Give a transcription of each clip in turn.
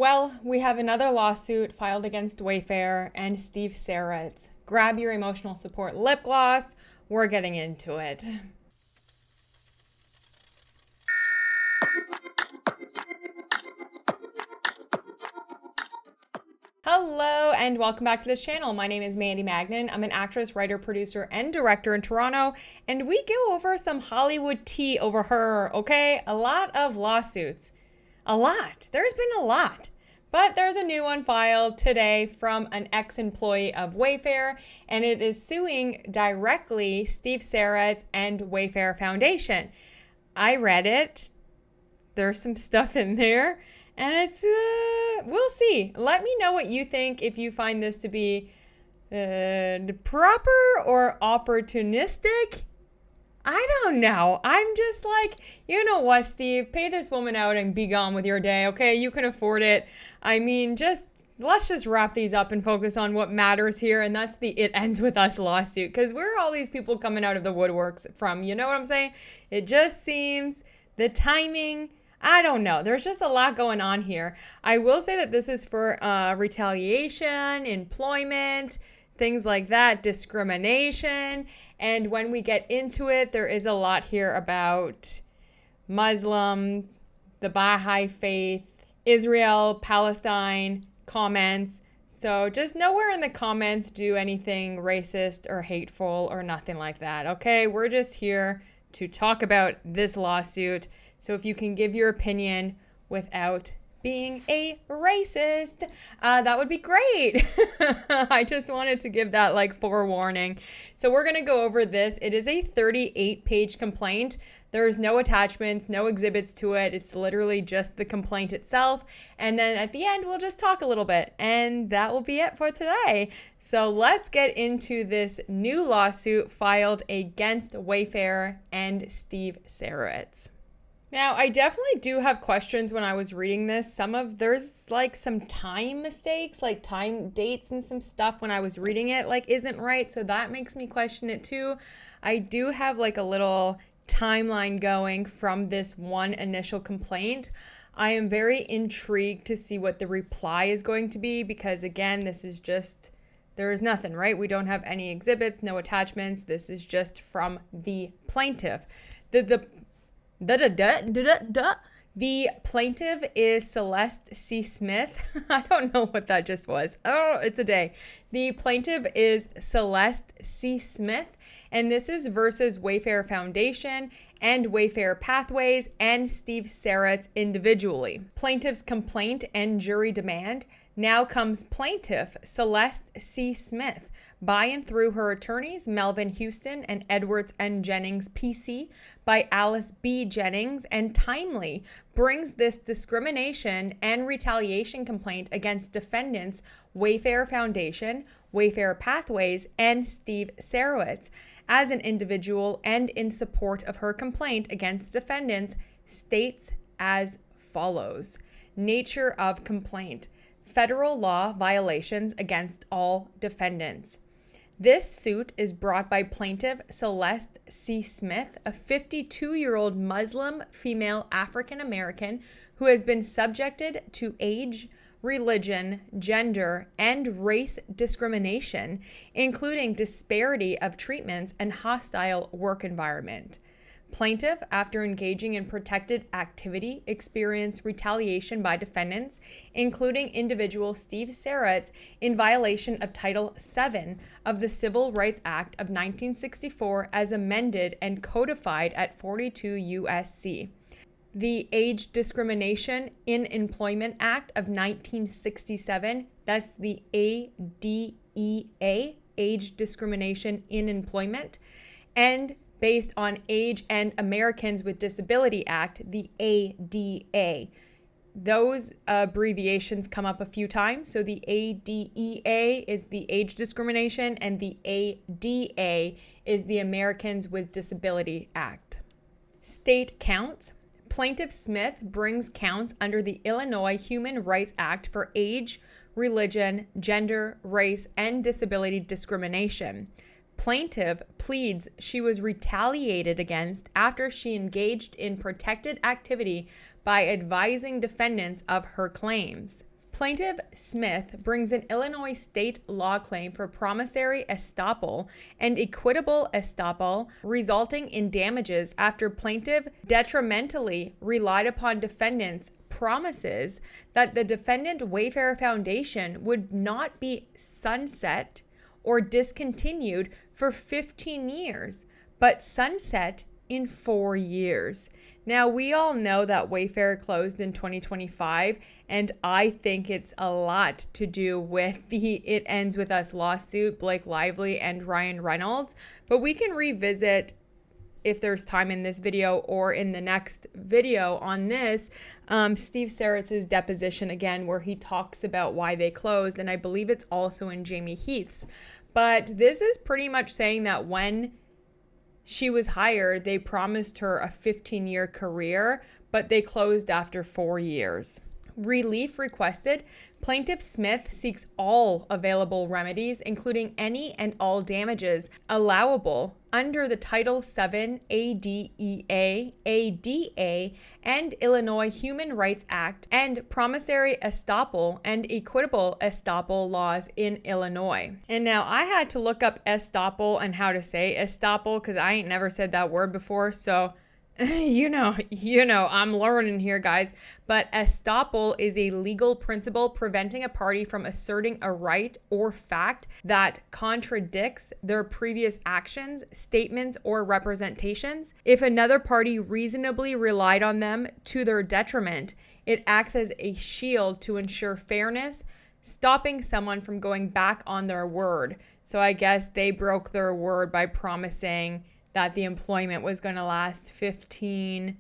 Well, we have another lawsuit filed against Wayfarer and Steve Sarowitz. Grab your emotional support lip gloss. We're getting into it. Hello and welcome back to this channel. My name is Mandy Magnan. I'm an actress, writer, producer, and director in Toronto, and we go over some Hollywood tea over her, okay? A lot of lawsuits. A lot. There's been a lot. But there's a new one filed today from an ex-employee of Wayfarer, and it is suing directly Steve Sarowitz and Wayfarer Foundation. I read it. There's some stuff in there. And it's, we'll see. Let me know what you think if you find this to be proper or opportunistic. I don't know. I'm just like, you know what, Steve? Pay this woman out and be gone with your day, okay? You can afford it. I mean, let's just wrap these up and focus on what matters here, and that's the "it ends with us" lawsuit. Because where are all these people coming out of the woodworks from? You know what I'm saying? It just seems the timing... I don't know. There's just a lot going on here. I will say that this is for retaliation, employment, things like that, discrimination. And when we get into it, there is a lot here about Muslim, the Baha'i faith, Israel, Palestine, comments. So just nowhere in the comments do anything racist or hateful or nothing like that. Okay, we're just here to talk about this lawsuit. So if you can give your opinion without being a racist, that would be great. I just wanted to give that like forewarning. So we're going to go over this. It is a 38-page complaint. There's no attachments, no exhibits to it. It's literally just the complaint itself. And then at the end, we'll just talk a little bit. And that will be it for today. So let's get into this new lawsuit filed against Wayfarer and Steve Sarowitz. Now, I definitely do have questions when I was reading this. There's like some time mistakes, like time dates and some stuff when I was reading it, like isn't right. So that makes me question it too. I do have like a little timeline going from this one initial complaint. I am very intrigued to see what the reply is going to be because again, there is nothing, right? We don't have any exhibits, no attachments. This is just from the plaintiff. The plaintiff is Celeste C. Smith. I don't know what that just was. Oh, it's a day. The plaintiff is Celeste C. Smith, and this is versus Wayfarer Foundation and Wayfarer Pathways and Steve Sarowitz individually. Plaintiff's complaint and jury demand. Now comes plaintiff Celeste C. Smith by and through her attorneys Melvin Houston and Edwards N. Jennings PC by Alice B. Jennings and timely brings this discrimination and retaliation complaint against defendants Wayfarer Foundation, Wayfarer Pathways, and Steve Sarowitz as an individual and in support of her complaint against defendants states as follows. Nature of complaint. Federal law violations against all defendants. This suit is brought by plaintiff Celeste C. Smith, a 52-year-old Muslim female African American who has been subjected to age, religion, gender, and race discrimination, including disparity of treatments and hostile work environment. Plaintiff, after engaging in protected activity, experienced retaliation by defendants, including individual Steve Sarowitz, in violation of Title VII of the Civil Rights Act of 1964 as amended and codified at 42 U.S.C. The Age Discrimination in Employment Act of 1967, that's the ADEA, Age Discrimination in Employment, and based on Age and Americans with Disability Act, the ADA. Those abbreviations come up a few times. So the ADEA is the age discrimination and the ADA is the Americans with Disability Act. State counts. Plaintiff Smith brings counts under the Illinois Human Rights Act for age, religion, gender, race, and disability discrimination. Plaintiff pleads she was retaliated against after she engaged in protected activity by advising defendants of her claims. Plaintiff Smith brings an Illinois state law claim for promissory estoppel and equitable estoppel resulting in damages after plaintiff detrimentally relied upon defendant's promises that the defendant Wayfarer Foundation would not be sunset or discontinued for 15 years, but sunset in 4 years. Now, we all know that Wayfarer closed in 2025, and I think it's a lot to do with the It Ends With Us lawsuit, Blake Lively and Ryan Reynolds, but we can revisit if there's time in this video or in the next video on this, Steve Sarowitz's deposition again, where he talks about why they closed, and I believe it's also in Jamie Heath's. But this is pretty much saying that when she was hired, they promised her a 15-year career, but they closed after 4 years. Relief requested. Plaintiff Smith seeks all available remedies, including any and all damages allowable under the Title VII ADEA, ADA, and Illinois Human Rights Act and promissory estoppel and equitable estoppel laws in Illinois. And now I had to look up estoppel and how to say estoppel because I ain't never said that word before, so you know, I'm learning here, guys. But estoppel is a legal principle preventing a party from asserting a right or fact that contradicts their previous actions, statements, or representations. If another party reasonably relied on them to their detriment, it acts as a shield to ensure fairness, stopping someone from going back on their word. So I guess they broke their word by promising that the employment was going to last 15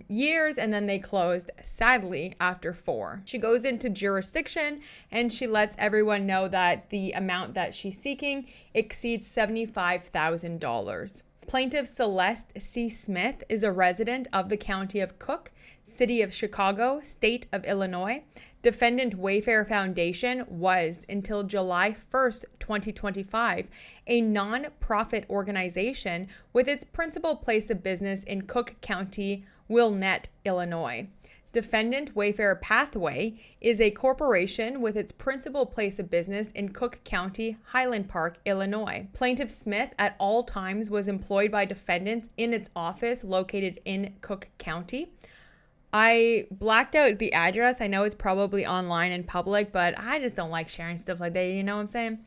years, and then they closed, sadly, after 4. She goes into jurisdiction, and she lets everyone know that the amount that she's seeking exceeds $75,000. Plaintiff Celeste C. Smith is a resident of the County of Cook, City of Chicago, State of Illinois. Defendant Wayfarer Foundation was, until July 1st, 2025, a non-profit organization with its principal place of business in Cook County, Wilmette, Illinois. Defendant Wayfarer Pathway is a corporation with its principal place of business in Cook County, Highland Park, Illinois. Plaintiff Smith at all times was employed by defendants in its office located in Cook County. I blacked out the address. I know it's probably online and public, but I just don't like sharing stuff like that. You know what I'm saying?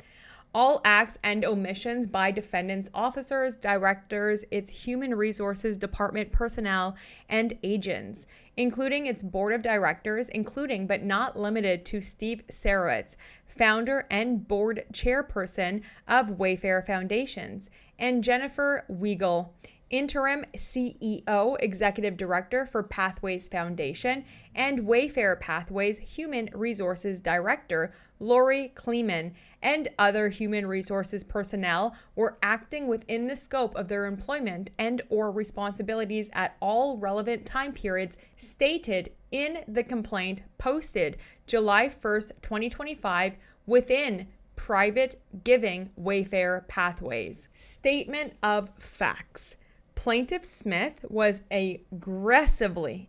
All acts and omissions by defendants, officers, directors, its human resources department personnel, and agents, including its board of directors, including but not limited to Steve Sarowitz, founder and board chairperson of Wayfarer Foundations, and Jennifer Weigel, interim CEO, executive director for Pathways Foundation, and Wayfarer Pathways human resources director, Lori Kleeman, and other human resources personnel were acting within the scope of their employment and or responsibilities at all relevant time periods stated in the complaint posted July 1st, 2025 within private giving Wayfarer Pathways. Statement of facts. Plaintiff Smith was aggressively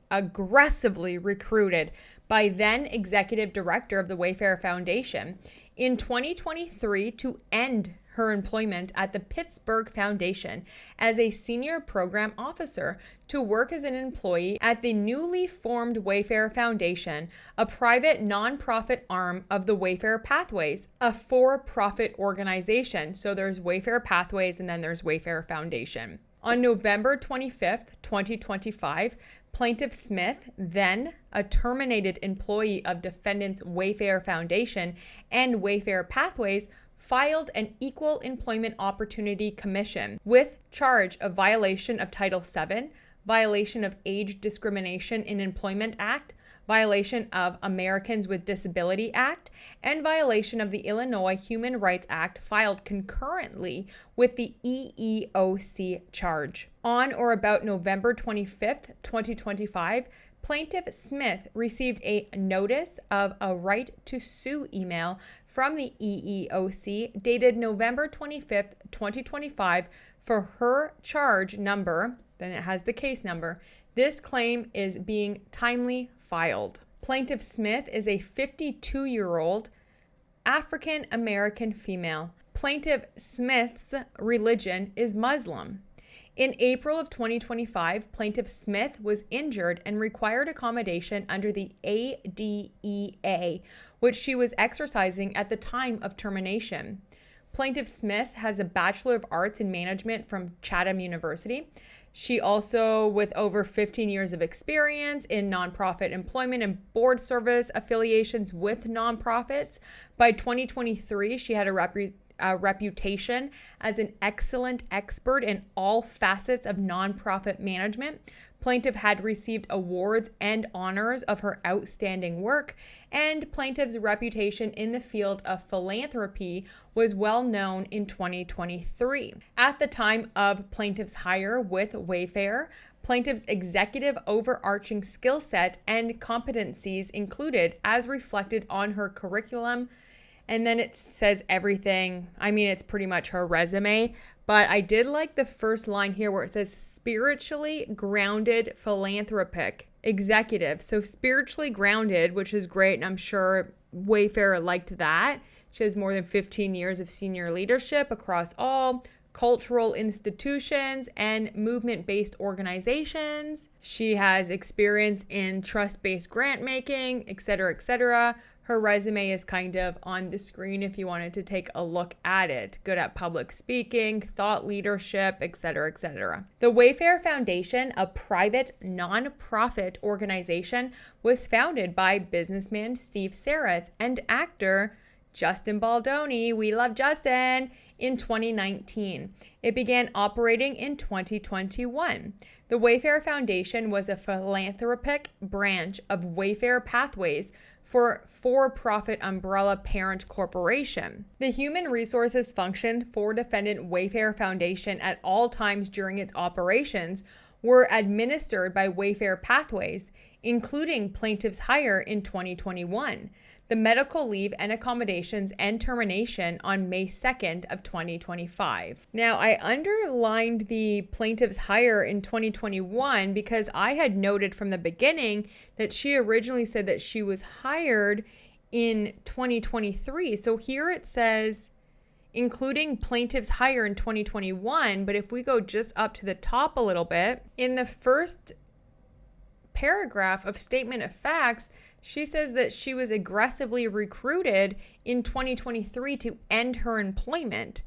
recruited by then executive director of the Wayfarer Foundation in 2023 to end her employment at the Pittsburgh Foundation as a senior program officer to work as an employee at the newly formed Wayfarer Foundation, a private nonprofit arm of the Wayfarer Pathways, a for-profit organization. So there's Wayfarer Pathways and then there's Wayfarer Foundation. On November 25th, 2025, Plaintiff Smith, then a terminated employee of defendants Wayfarer Foundation and Wayfarer Pathways, filed an Equal Employment Opportunity Commission with charge of violation of Title VII, violation of Age Discrimination in Employment Act, violation of Americans with Disability Act, and violation of the Illinois Human Rights Act filed concurrently with the EEOC charge. On or about November 25th, 2025, Plaintiff Smith received a notice of a right to sue email from the EEOC dated November 25th, 2025 for her charge number, then it has the case number. This claim is being timely filed. Plaintiff Smith is a 52-year-old African American female. Plaintiff Smith's religion is Muslim. In April of 2025, Plaintiff Smith was injured and required accommodation under the ADEA, which she was exercising at the time of termination. Plaintiff Smith has a Bachelor of Arts in Management from Chatham University. She also, with over 15 years of experience in nonprofit employment and board service affiliations with nonprofits. By 2023, she had a reputation as an excellent expert in all facets of nonprofit management. Plaintiff had received awards and honors of her outstanding work, and Plaintiff's reputation in the field of philanthropy was well known in 2023. At the time of Plaintiff's hire with Wayfarer, Plaintiff's executive overarching skill set and competencies included, as reflected on her curriculum. And then it says everything. I mean, it's pretty much her resume, but I did like the first line here where it says spiritually grounded philanthropic executive. So spiritually grounded, which is great. And I'm sure Wayfarer liked that. She has more than 15 years of senior leadership across all cultural institutions and movement-based organizations. She has experience in trust-based grant making, etc., etc. Her resume is kind of on the screen if you wanted to take a look at it. Good at public speaking, thought leadership, etc., etc. The Wayfarer Foundation, a private nonprofit organization, was founded by businessman Steve Sarowitz and actor Justin Baldoni, we love Justin, in 2019. It began operating in 2021. The Wayfarer Foundation was a philanthropic branch of Wayfarer Pathways for-profit umbrella parent corporation. The human resources function for defendant Wayfarer Foundation at all times during its operations were administered by Wayfarer Pathways, including plaintiff's hire in 2021, the medical leave and accommodations and termination on May 2nd of 2025. Now, I underlined the plaintiff's hire in 2021 because I had noted from the beginning that she originally said that she was hired in 2023. So here it says, including plaintiff's hire in 2021, but if we go just up to the top a little bit, in the first paragraph of statement of facts, she says that she was aggressively recruited in 2023 to end her employment.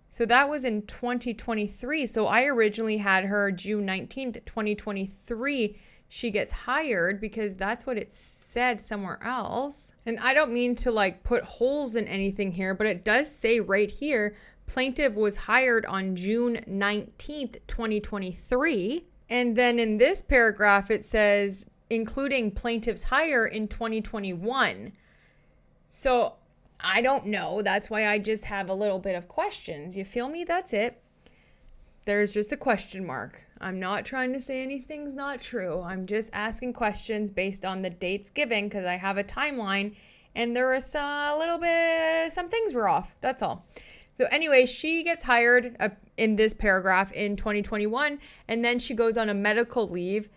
So that was in 2023. So I originally had her June 19th, 2023. She gets hired because that's what it said somewhere else. And I don't mean to like put holes in anything here, but it does say right here, plaintiff was hired on June 19th, 2023. And then in this paragraph, it says, including plaintiff's hire in 2021. So I don't know. That's why I just have a little bit of questions. You feel me? That's it. There's just a question mark. I'm not trying to say anything's not true. I'm just asking questions based on the dates given because I have a timeline and there is some things were off. That's all. So anyway, she gets hired in this paragraph in 2021, and then she goes on a medical leave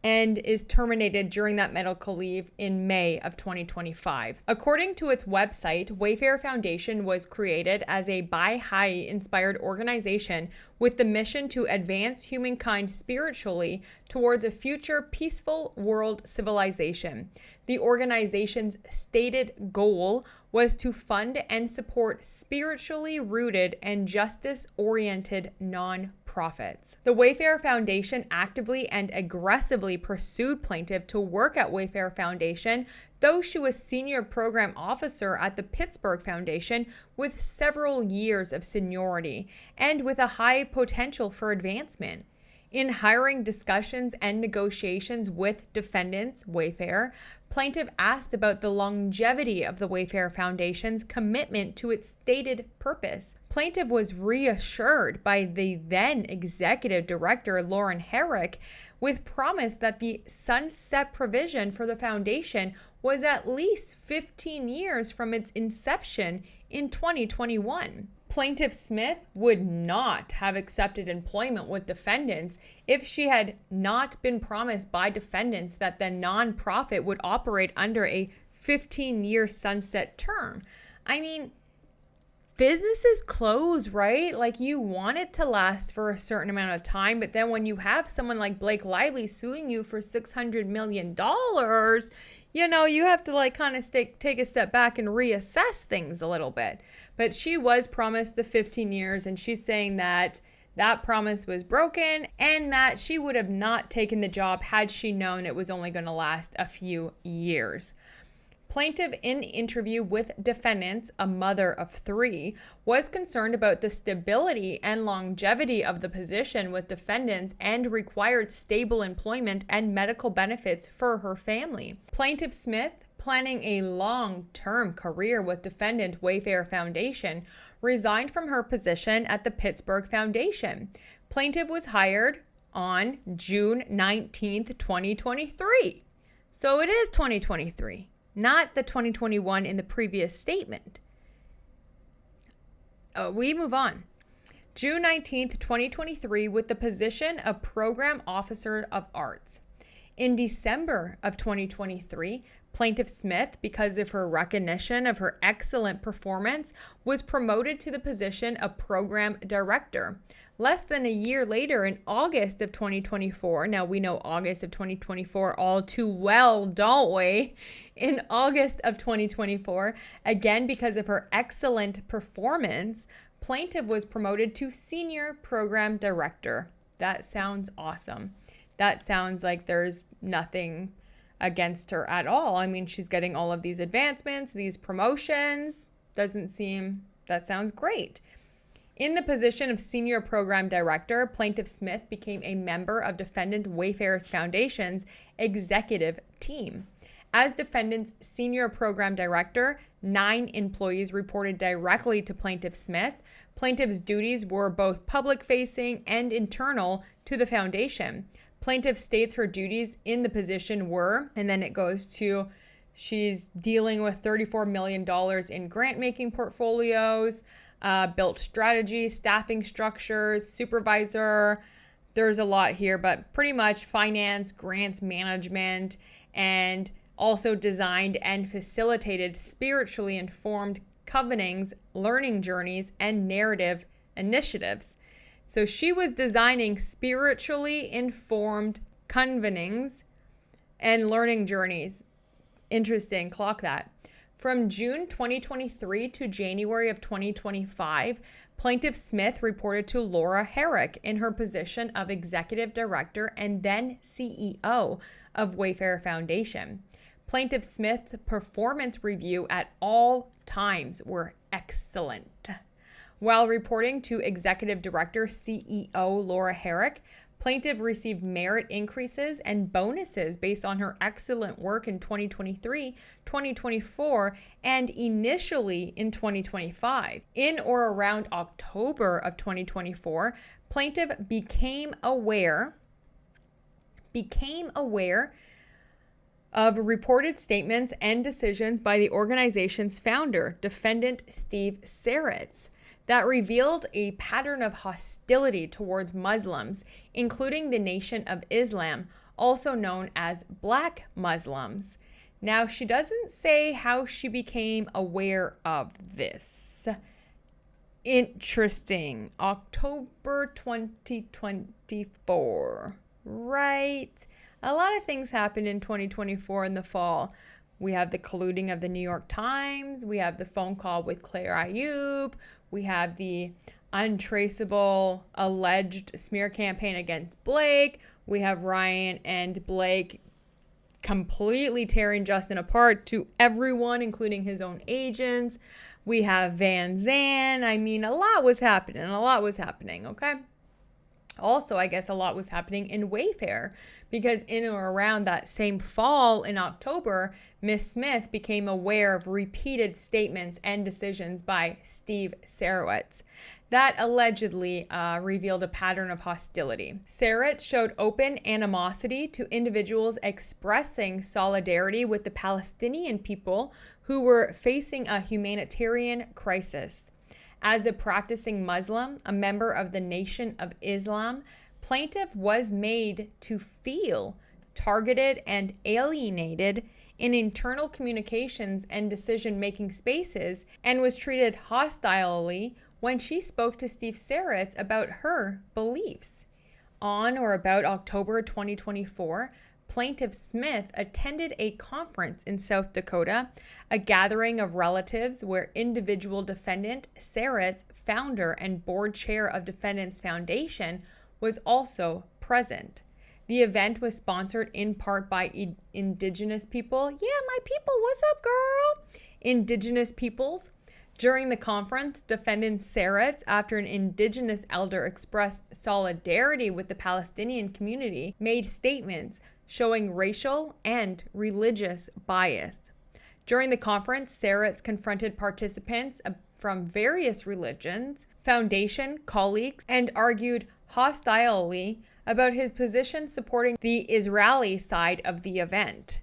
and is terminated during that medical leave in May of 2025. According to its website, Wayfarer Foundation was created as a Baha'i-inspired organization with the mission to advance humankind spiritually towards a future peaceful world civilization. The organization's stated goal was to fund and support spiritually rooted and justice-oriented nonprofits. The Wayfarer Foundation actively and aggressively pursued plaintiff to work at Wayfarer Foundation, though she was senior program officer at the Pittsburgh Foundation with several years of seniority and with a high potential for advancement. In hiring discussions and negotiations with defendants, Wayfarer, plaintiff asked about the longevity of the Wayfarer Foundation's commitment to its stated purpose. Plaintiff was reassured by the then executive director, Lauren Herrick, with promise that the sunset provision for the foundation was at least 15 years from its inception in 2021. Plaintiff Smith would not have accepted employment with defendants if she had not been promised by defendants that the nonprofit would operate under a 15-year sunset term. I mean, businesses close, right? Like, you want it to last for a certain amount of time, but then when you have someone like Blake Lively suing you for $600 million, you have to like kind of take a step back and reassess things a little bit. But she was promised the 15 years, and she's saying that that promise was broken and that she would have not taken the job had she known it was only going to last a few years. Plaintiff, in interview with defendants, a mother of 3, was concerned about the stability and longevity of the position with defendants and required stable employment and medical benefits for her family. Plaintiff Smith, planning a long-term career with defendant Wayfarer Foundation, resigned from her position at the Pittsburgh Foundation. Plaintiff was hired on June 19th, 2023. So it is 2023. Not the 2021 in the previous statement. We move on. June 19th, 2023, with the position of Program Officer of Arts. In December of 2023, Plaintiff Smith, because of her recognition of her excellent performance, was promoted to the position of Program Director. Less than a year later, in August of 2024, now we know August of 2024 all too well, don't we? In August of 2024, again because of her excellent performance, Plaintiff was promoted to Senior Program Director. That sounds awesome. That sounds like there's nothing against her at all. I mean, she's getting all of these advancements, these promotions. That sounds great. In the position of Senior Program Director, Plaintiff Smith became a member of Defendant Wayfarer's Foundation's executive team. As defendant's Senior Program Director, 9 employees reported directly to Plaintiff Smith. Plaintiff's duties were both public-facing and internal to the foundation. Plaintiff states her duties in the position were, and then it goes to, she's dealing with $34 million in grant-making portfolios, built strategy, staffing structures, supervisor. There's a lot here, but pretty much finance, grants management, and also designed and facilitated spiritually informed covenings, learning journeys, and narrative initiatives. So she was designing spiritually informed convenings and learning journeys. Interesting, clock that. From June 2023 to January of 2025, Plaintiff Smith reported to Laura Herrick in her position of Executive Director and then CEO of Wayfarer Foundation. Plaintiff Smith's performance review at all times were excellent. While reporting to Executive Director CEO Laura Herrick, Plaintiff received merit increases and bonuses based on her excellent work in 2023, 2024, and initially in 2025. In or around October of 2024, Plaintiff became aware of reported statements and decisions by the organization's founder, defendant Steve Sarowitz, that revealed a pattern of hostility towards Muslims, including the Nation of Islam, also known as Black Muslims. Now, she doesn't say how she became aware of this. Interesting. October 2024, right? A lot of things happened in 2024 in the fall. We have the colluding of the New York Times. We have the phone call with Claire Ayub. We have the untraceable alleged smear campaign against Blake. We have Ryan and Blake completely tearing Justin apart to everyone, including his own agents. We have Van Zandt. I mean, a lot was happening, okay? Also, I guess a lot was happening in Wayfarer, because in or around that same fall in October, Miss Smith became aware of repeated statements and decisions by Steve Sarowitz that allegedly revealed a pattern of hostility. Sarowitz showed open animosity to individuals expressing solidarity with the Palestinian people who were facing a humanitarian crisis. As a practicing Muslim, a member of the Nation of Islam, plaintiff was made to feel targeted and alienated in internal communications and decision-making spaces, and was treated hostilely when she spoke to Steve Sarowitz about her beliefs. On or about October 2024, Plaintiff Smith attended a conference in South Dakota, a gathering of relatives where individual defendant Sarowitz, founder and board chair of Defendants Foundation, was also present. The event was sponsored in part by Indigenous people. Yeah, my people, what's up, girl? Indigenous peoples. During the conference, defendant Sarowitz, after an Indigenous elder expressed solidarity with the Palestinian community, made statements showing racial and religious bias. During the conference, Sarowitz confronted participants from various religions, foundation colleagues, and argued hostilely about his position supporting the Israeli side of the event.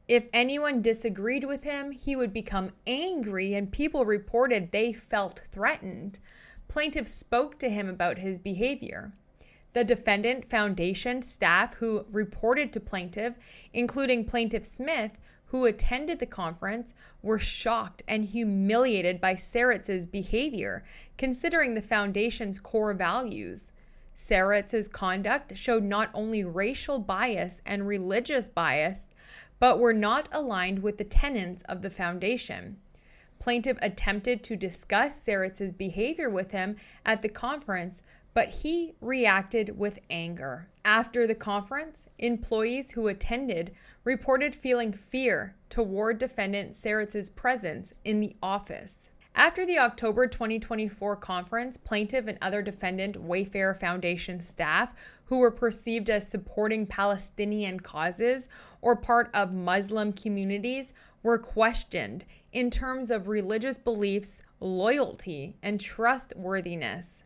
If anyone disagreed with him, he would become angry, and people reported they felt threatened. Plaintiff spoke to him about his behavior. The defendant foundation staff who reported to plaintiff, including Plaintiff Smith, who attended the conference, were shocked and humiliated by Sarowitz's behavior, considering the foundation's core values. Sarowitz's conduct showed not only racial bias and religious bias, but were not aligned with the tenets of the foundation. Plaintiff attempted to discuss Sarowitz's behavior with him at the conference, but he reacted with anger. After the conference, employees who attended reported feeling fear toward defendant Sarowitz's presence in the office. After the October 2024 conference, plaintiff and other defendant WAYFARER Foundation staff who were perceived as supporting Palestinian causes or part of Muslim communities were questioned in terms of religious beliefs, loyalty, and trustworthiness.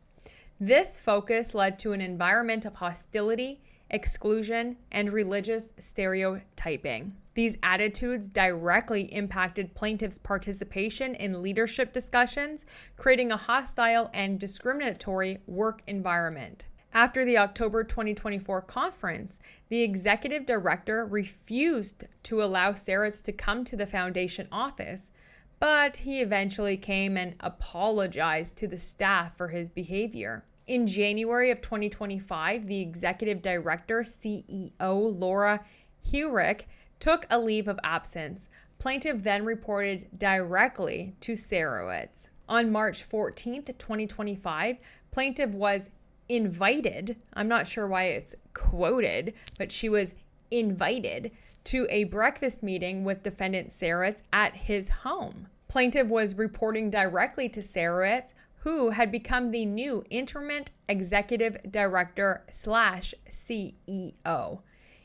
This focus led to an environment of hostility, exclusion, and religious stereotyping. These attitudes directly impacted plaintiff's participation in leadership discussions, creating a hostile and discriminatory work environment. After the October 2024 conference, the executive director refused to allow Sarowitz to come to the foundation office, but he eventually came and apologized to the staff for his behavior. In January of 2025, the executive director, CEO Laura Hurick, took a leave of absence. Plaintiff then reported directly to Sarowitz. On March 14th, 2025, plaintiff was invited, I'm not sure why it's quoted, but she was invited to a breakfast meeting with defendant Sarowitz at his home. Plaintiff was reporting directly to Sarowitz, who had become the new interim executive director / CEO.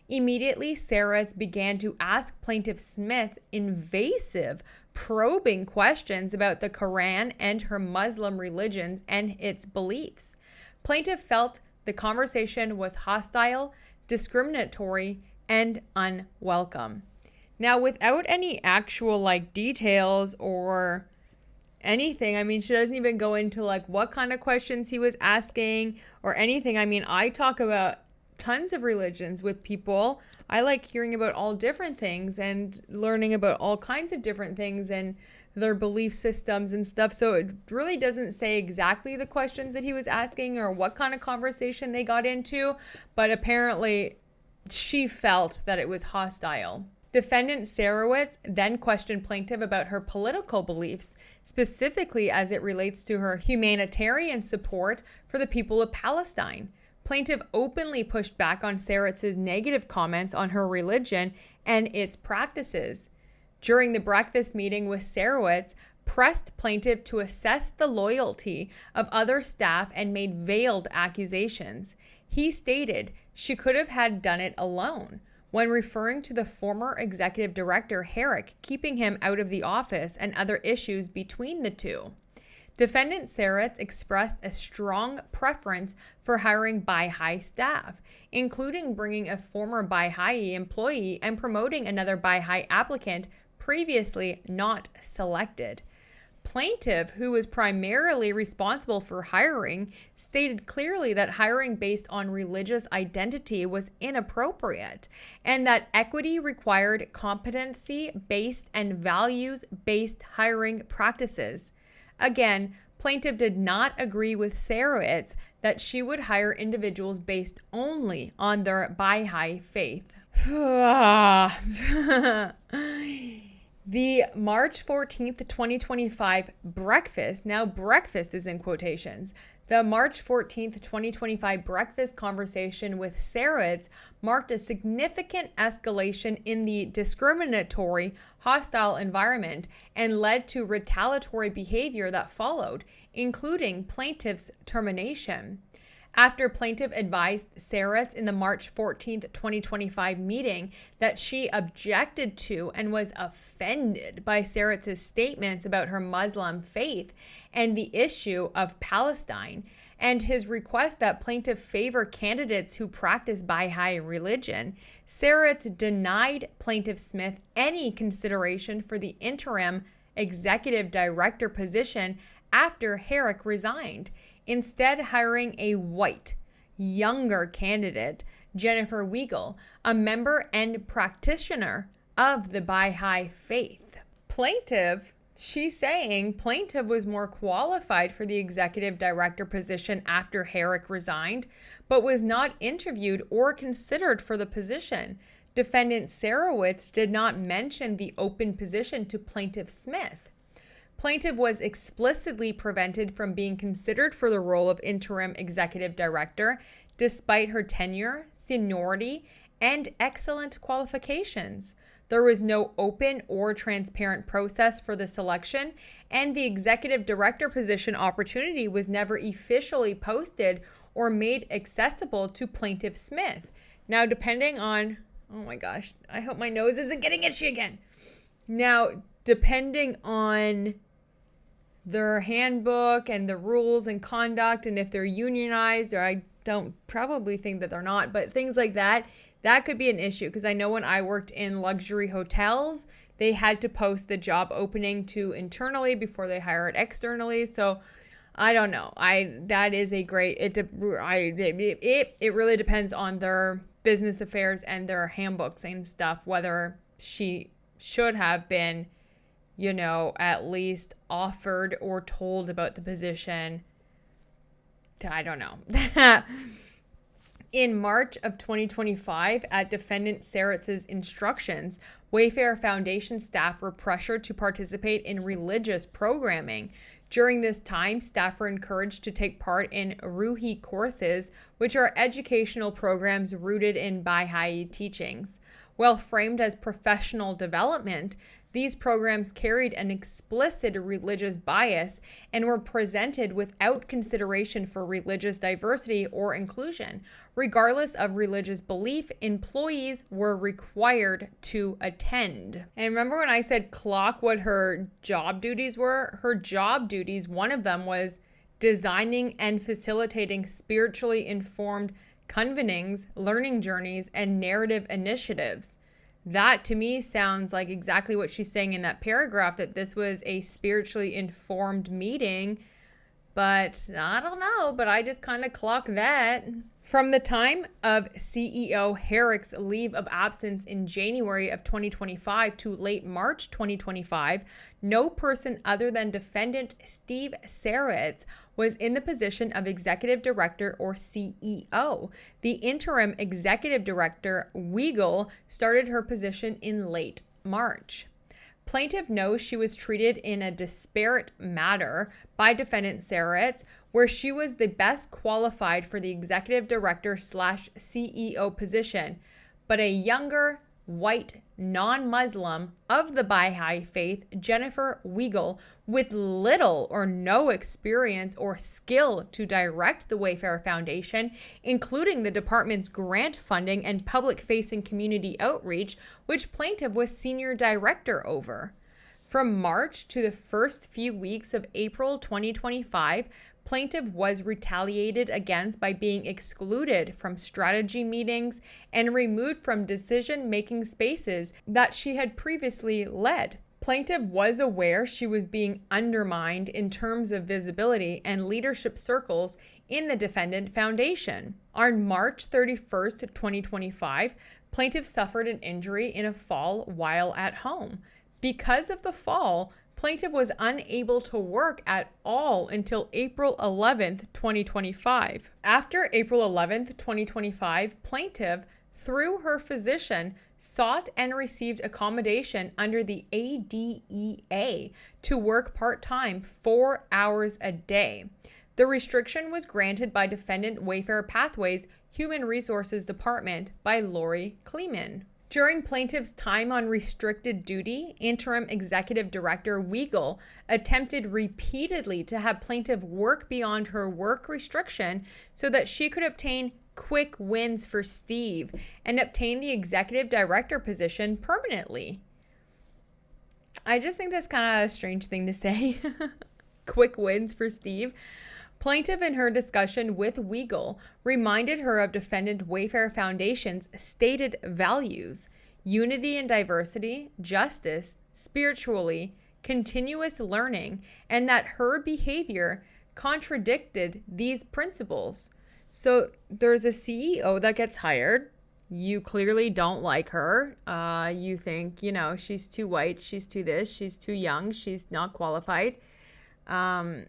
Immediately, Sarowitz began to ask Plaintiff Smith invasive, probing questions about the Quran and her Muslim religion and its beliefs. Plaintiff felt the conversation was hostile, discriminatory, and unwelcome. Now, without any actual details or anything, I mean, she doesn't even go into what kind of questions he was asking or anything. I mean, I talk about tons of religions with people. I like hearing about all different things and learning about all kinds of different things and their belief systems and stuff. So it really doesn't say exactly the questions that he was asking or what kind of conversation they got into, but apparently she felt that it was hostile. Defendant Sarowitz then questioned plaintiff about her political beliefs, specifically as it relates to her humanitarian support for the people of Palestine. Plaintiff openly pushed back on Sarowitz's negative comments on her religion and its practices. During the breakfast meeting with Sarowitz, pressed plaintiff to assess the loyalty of other staff and made veiled accusations. He stated she could have had done it alone, when referring to the former executive director Herrick keeping him out of the office and other issues between the two. Defendant Sarowitz expressed a strong preference for hiring Baha'i staff, including bringing a former Baha'i employee and promoting another Baha'i applicant previously not selected. Plaintiff, who was primarily responsible for hiring, stated clearly that hiring based on religious identity was inappropriate and that equity required competency-based and values-based hiring practices. Again, plaintiff did not agree with Sarowitz that she would hire individuals based only on their Baha'i faith. The March 14th, 2025 breakfast, now breakfast is in quotations, the March 14th, 2025 breakfast conversation with Sarowitz marked a significant escalation in the discriminatory, hostile environment and led to retaliatory behavior that followed, including plaintiff's termination. After plaintiff advised Sarowitz in the March 14th, 2025 meeting that she objected to and was offended by Sarowitz's statements about her Muslim faith and the issue of Palestine, and his request that plaintiff favor candidates who practice Baha'i religion, Sarowitz denied plaintiff Smith any consideration for the interim executive director position after Herrick resigned, instead hiring a white, younger candidate, Jennifer Weigel, a member and practitioner of the Baha'i faith. She's saying plaintiff was more qualified for the executive director position after Herrick resigned, but was not interviewed or considered for the position. Defendant Sarowitz did not mention the open position to plaintiff Smith. Plaintiff was explicitly prevented from being considered for the role of interim executive director, despite her tenure, seniority, and excellent qualifications. There was no open or transparent process for the selection, and the executive director position opportunity was never officially posted or made accessible to plaintiff Smith. Now, depending on, oh my gosh, I hope my nose isn't getting itchy again. Now, depending on their handbook and the rules and conduct, and if they're unionized, or I don't probably think that they're not, but things like that, that could be an issue. Because I know when I worked in luxury hotels, they had to post the job opening to internally before they hire it externally. So I don't know. That is a great, it really depends on their business affairs and their handbooks and stuff, whether she should have been, at least offered or told about the position. I don't know. In March of 2025, at defendant Sarowitz's instructions, Wayfarer Foundation staff were pressured to participate in religious programming. During this time, staff were encouraged to take part in Ruhi courses, which are educational programs rooted in Baha'i teachings. While framed as professional development, these programs carried an explicit religious bias and were presented without consideration for religious diversity or inclusion. Regardless of religious belief, employees were required to attend. And remember when I said clock what her job duties were? Her job duties, one of them was designing and facilitating spiritually informed convenings, learning journeys, and narrative initiatives. That to me sounds like exactly what she's saying in that paragraph, that this was a spiritually informed meeting. But I don't know, but I just kind of clock that. From the time of CEO Herrick's leave of absence in January of 2025 to late March 2025, no person other than defendant Steve Sarowitz was in the position of executive director or CEO. The interim executive director, Weigel, started her position in late March. Plaintiff knows she was treated in a disparate manner by defendant Sarowitz, where she was the best qualified for the executive director / CEO position, but a younger, white, non-Muslim of the Baha'i faith, Jennifer Weigel, with little or no experience or skill to direct the Wayfarer Foundation, including the department's grant funding and public-facing community outreach, which plaintiff was senior director over. From March to the first few weeks of April 2025, plaintiff was retaliated against by being excluded from strategy meetings and removed from decision-making spaces that she had previously led. Plaintiff was aware she was being undermined in terms of visibility and leadership circles in the defendant foundation. On March 31st, 2025, plaintiff suffered an injury in a fall while at home. Because of the fall, plaintiff was unable to work at all until April 11th, 2025. After April 11th, 2025, plaintiff, through her physician, sought and received accommodation under the ADEA to work part-time 4 hours a day. The restriction was granted by defendant Wayfarer Pathways Human Resources Department by Lori Kleeman. During plaintiff's time on restricted duty, Interim Executive Director Weigel attempted repeatedly to have plaintiff work beyond her work restriction so that she could obtain quick wins for Steve and obtain the executive director position permanently. I just think that's kind of a strange thing to say. Quick wins for Steve. Plaintiff, in her discussion with Weigel, reminded her of defendant Wayfarer Foundation's stated values: unity and diversity, justice, spiritually, continuous learning, and that her behavior contradicted these principles. So there's a CEO that gets hired. You clearly don't like her. You think, she's too white, she's too this, she's too young, she's not qualified. And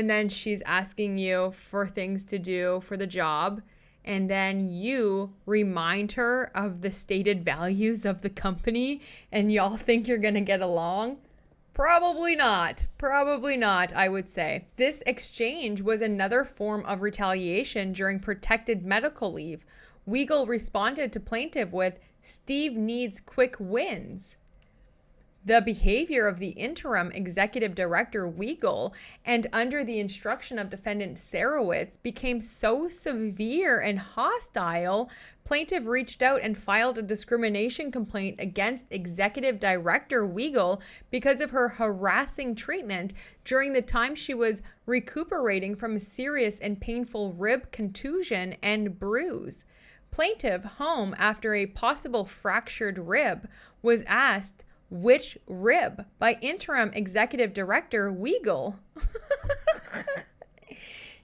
then she's asking you for things to do for the job. And then you remind her of the stated values of the company and y'all think you're going to get along. Probably not. Probably not, I would say. This exchange was another form of retaliation during protected medical leave. Weigel responded to plaintiff with, "Steve needs quick wins." The behavior of the interim executive director Weigel, and under the instruction of defendant Sarowitz, became so severe and hostile, plaintiff reached out and filed a discrimination complaint against executive director Weigel because of her harassing treatment during the time she was recuperating from a serious and painful rib contusion and bruise. Plaintiff, home after a possible fractured rib, was asked, "Which rib?" by interim executive director Weigel.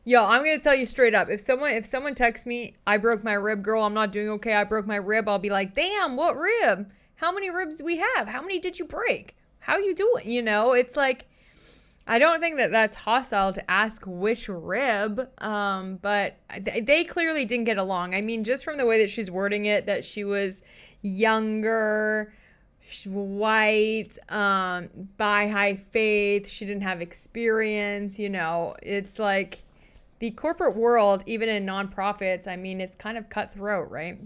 Yo, I'm going to tell you straight up. If someone texts me, "I broke my rib, girl, I'm not doing okay, I broke my rib," I'll be like, "Damn, what rib? How many ribs do we have? How many did you break? How you doing?" It's like, I don't think that that's hostile to ask which rib, but they clearly didn't get along. I mean, just from the way that she's wording it, that she was younger, white, by high faith, she didn't have experience, it's like the corporate world, even in nonprofits, I mean, it's kind of cutthroat, right?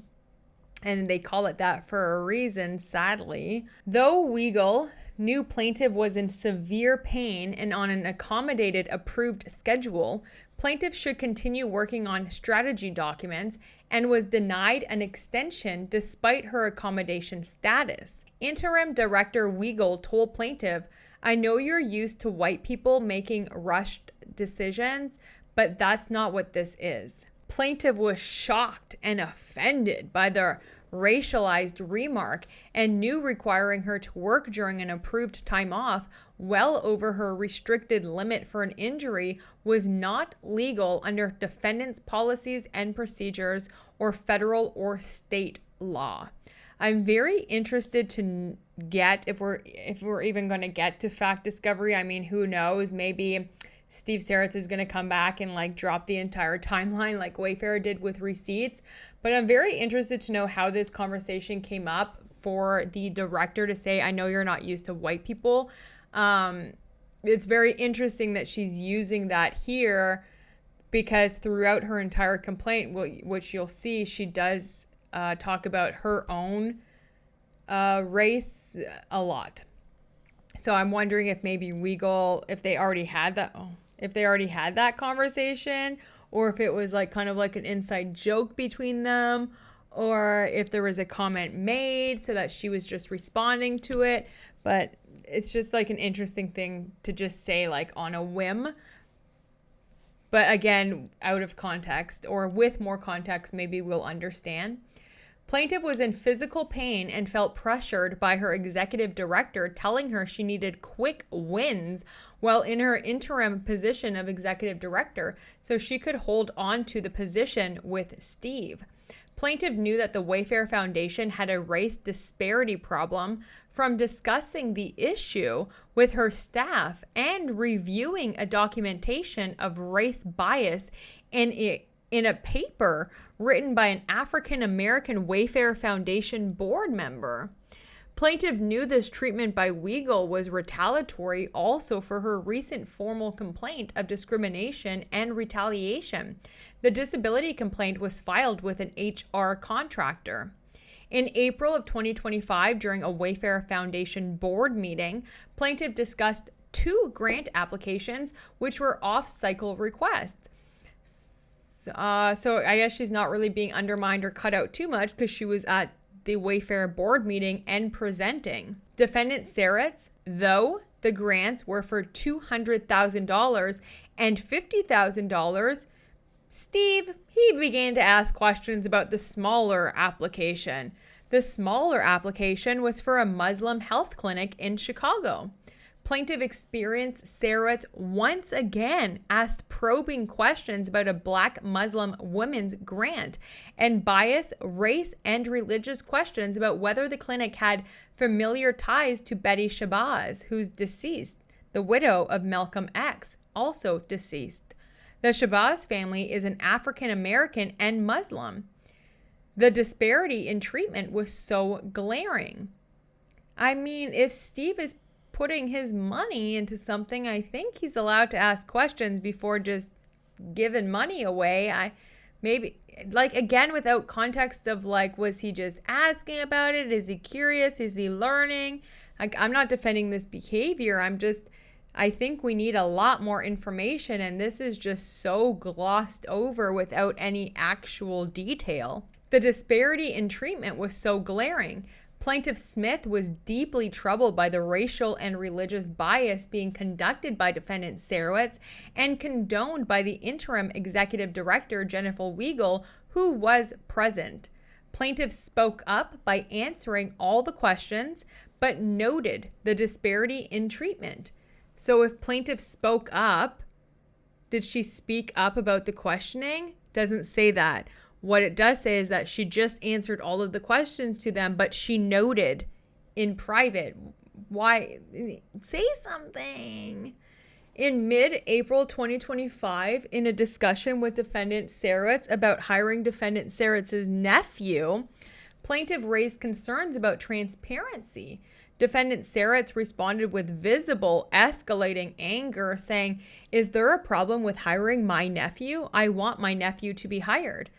And they call it that for a reason, sadly. Though Weigel knew plaintiff was in severe pain and on an accommodated approved schedule, plaintiff should continue working on strategy documents and was denied an extension despite her accommodation status. Interim Director Weigel told plaintiff, "I know you're used to white people making rushed decisions, but that's not what this is." Plaintiff was shocked and offended by the racialized remark and knew requiring her to work during an approved time off well over her restricted limit for an injury was not legal under defendant's policies and procedures or federal or state law. I'm very interested to get, if we're even going to get to fact discovery. I mean, who knows? Maybe Steve Sarowitz is going to come back and drop the entire timeline like Wayfarer did with receipts. But I'm very interested to know how this conversation came up for the director to say, "I know you're not used to white people." It's very interesting that she's using that here because throughout her entire complaint, which you'll see, she does talk about her own race a lot. So I'm wondering if maybe Weigel, if they already had that conversation, or if it was kind of like an inside joke between them, or if there was a comment made so that she was just responding to it. But it's just an interesting thing to just say on a whim. But again, out of context or with more context, maybe we'll understand. Plaintiff was in physical pain and felt pressured by her executive director, telling her she needed quick wins while in her interim position of executive director so she could hold on to the position with Steve. Plaintiff knew that the Wayfarer Foundation had a race disparity problem from discussing the issue with her staff and reviewing a documentation of race bias in a paper written by an African-American Wayfarer Foundation board member. Plaintiff knew this treatment by Weigel was retaliatory also for her recent formal complaint of discrimination and retaliation. The disability complaint was filed with an HR contractor. In April of 2025, during a Wayfarer Foundation board meeting, plaintiff discussed 2 grant applications which were off-cycle requests. So I guess she's not really being undermined or cut out too much because she was at the Wayfarer board meeting and presenting. Defendant Sarowitz, though the grants were for $200,000 and $50,000, Steve, he began to ask questions about the smaller application. The smaller application was for a Muslim health clinic in Chicago. Plaintiff experienced Sarowitz once again asked probing questions about a Black Muslim women's grant and bias, race, and religious questions about whether the clinic had familiar ties to Betty Shabazz, who's deceased, the widow of Malcolm X, also deceased. The Shabazz family is an African American and Muslim. The disparity in treatment was so glaring. I mean, if Steve is putting his money into something, I think he's allowed to ask questions before just giving money away. Maybe, like, again, without context of, like, was he just asking about it? Is he curious? Is he learning? Like, I'm not defending this behavior. I think we need a lot more information, and this is just so glossed over without any actual detail. The disparity in treatment was so glaring. Plaintiff Smith was deeply troubled by the racial and religious bias being conducted by defendant Sarowitz and condoned by the interim executive director, Jennifer Weigel, who was present. Plaintiff spoke up by answering all the questions, but noted the disparity in treatment. So if plaintiff spoke up, did she speak up about the questioning? Doesn't say that. What it does say is that she just answered all of the questions to them, but she noted in private. Why? Say something. In mid-April 2025, in a discussion with defendant Sarowitz about hiring defendant Sarowitz's nephew, plaintiff raised concerns about transparency. Defendant Sarowitz responded with visible escalating anger, saying, "Is there a problem with hiring my nephew? I want my nephew to be hired."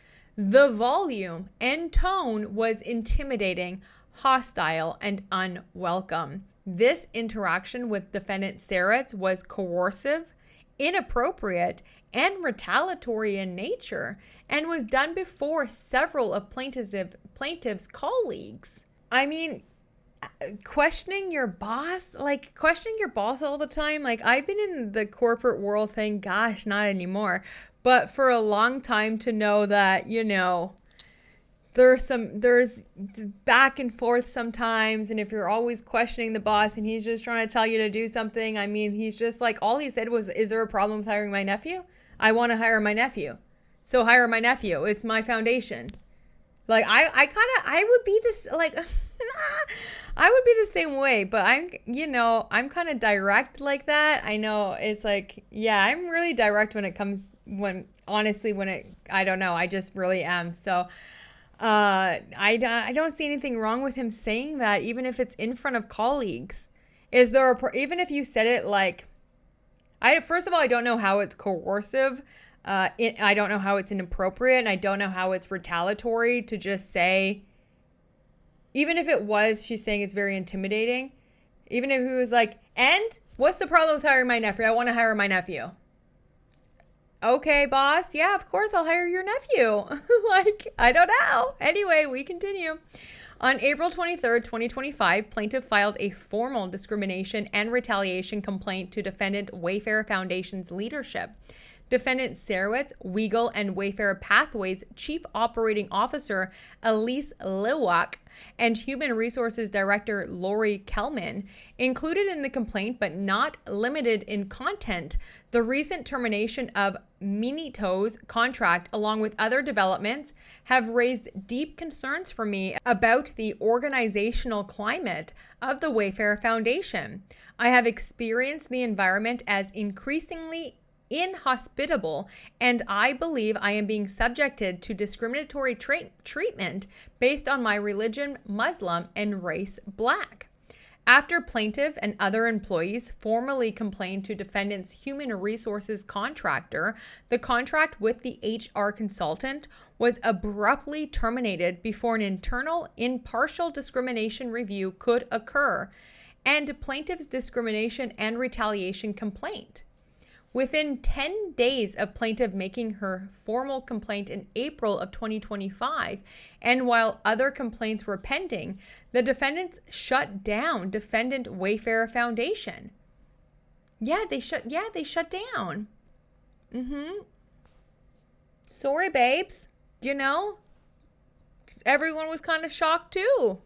The volume and tone was intimidating, hostile, and unwelcome. This interaction with defendant Sarowitz was coercive, inappropriate, and retaliatory in nature, and was done before several of plaintiff's colleagues. I mean, questioning your boss all the time. Like, I've been in the corporate world, thank gosh, not anymore. But for a long time to know that, you know, there's back and forth sometimes. And if you're always questioning the boss and he's just trying to tell you to do something, I mean, he's just like, all he said was, "Is there a problem with hiring my nephew? I want to hire my nephew. So hire my nephew. It's my foundation." Like, I would be this, like, I would be the same way, but I'm kind of direct like that. I know it's like, yeah, I'm really direct when it comes, I don't know, I just really am. So, I don't see anything wrong with him saying that, even if it's in front of colleagues. Even if you said it like, first of all, I don't know how it's coercive. I don't know how it's inappropriate, and I don't know how it's retaliatory to just say, even if it was, she's saying it's very intimidating. Even if he was like, "And what's the problem with hiring my nephew? I want to hire my nephew." Okay, boss. Yeah, of course I'll hire your nephew. Like, I don't know. Anyway, we continue. On April 23rd, 2025, plaintiff filed a formal discrimination and retaliation complaint to defendant Wayfarer Foundation's leadership. Defendant Sarowitz, Weigel, and Wayfarer Pathways Chief Operating Officer Elise Lilwak and Human Resources Director Lori Kelman included in the complaint, but not limited in content, the recent termination of Minito's contract, along with other developments, have raised deep concerns for me about the organizational climate of the Wayfarer Foundation. I have experienced the environment as increasingly inhospitable, and I believe I am being subjected to discriminatory treatment based on my religion, Muslim, and race, Black. After plaintiff and other employees formally complained to defendant's human resources contractor, the contract with the HR consultant was abruptly terminated before an internal impartial discrimination review could occur, and plaintiff's discrimination and retaliation complaint. Within 10 days of plaintiff making her formal complaint in April of 2025, and while other complaints were pending, the defendants shut down defendant Wayfarer Foundation. They shut down. Sorry, babes. Everyone was kind of shocked too.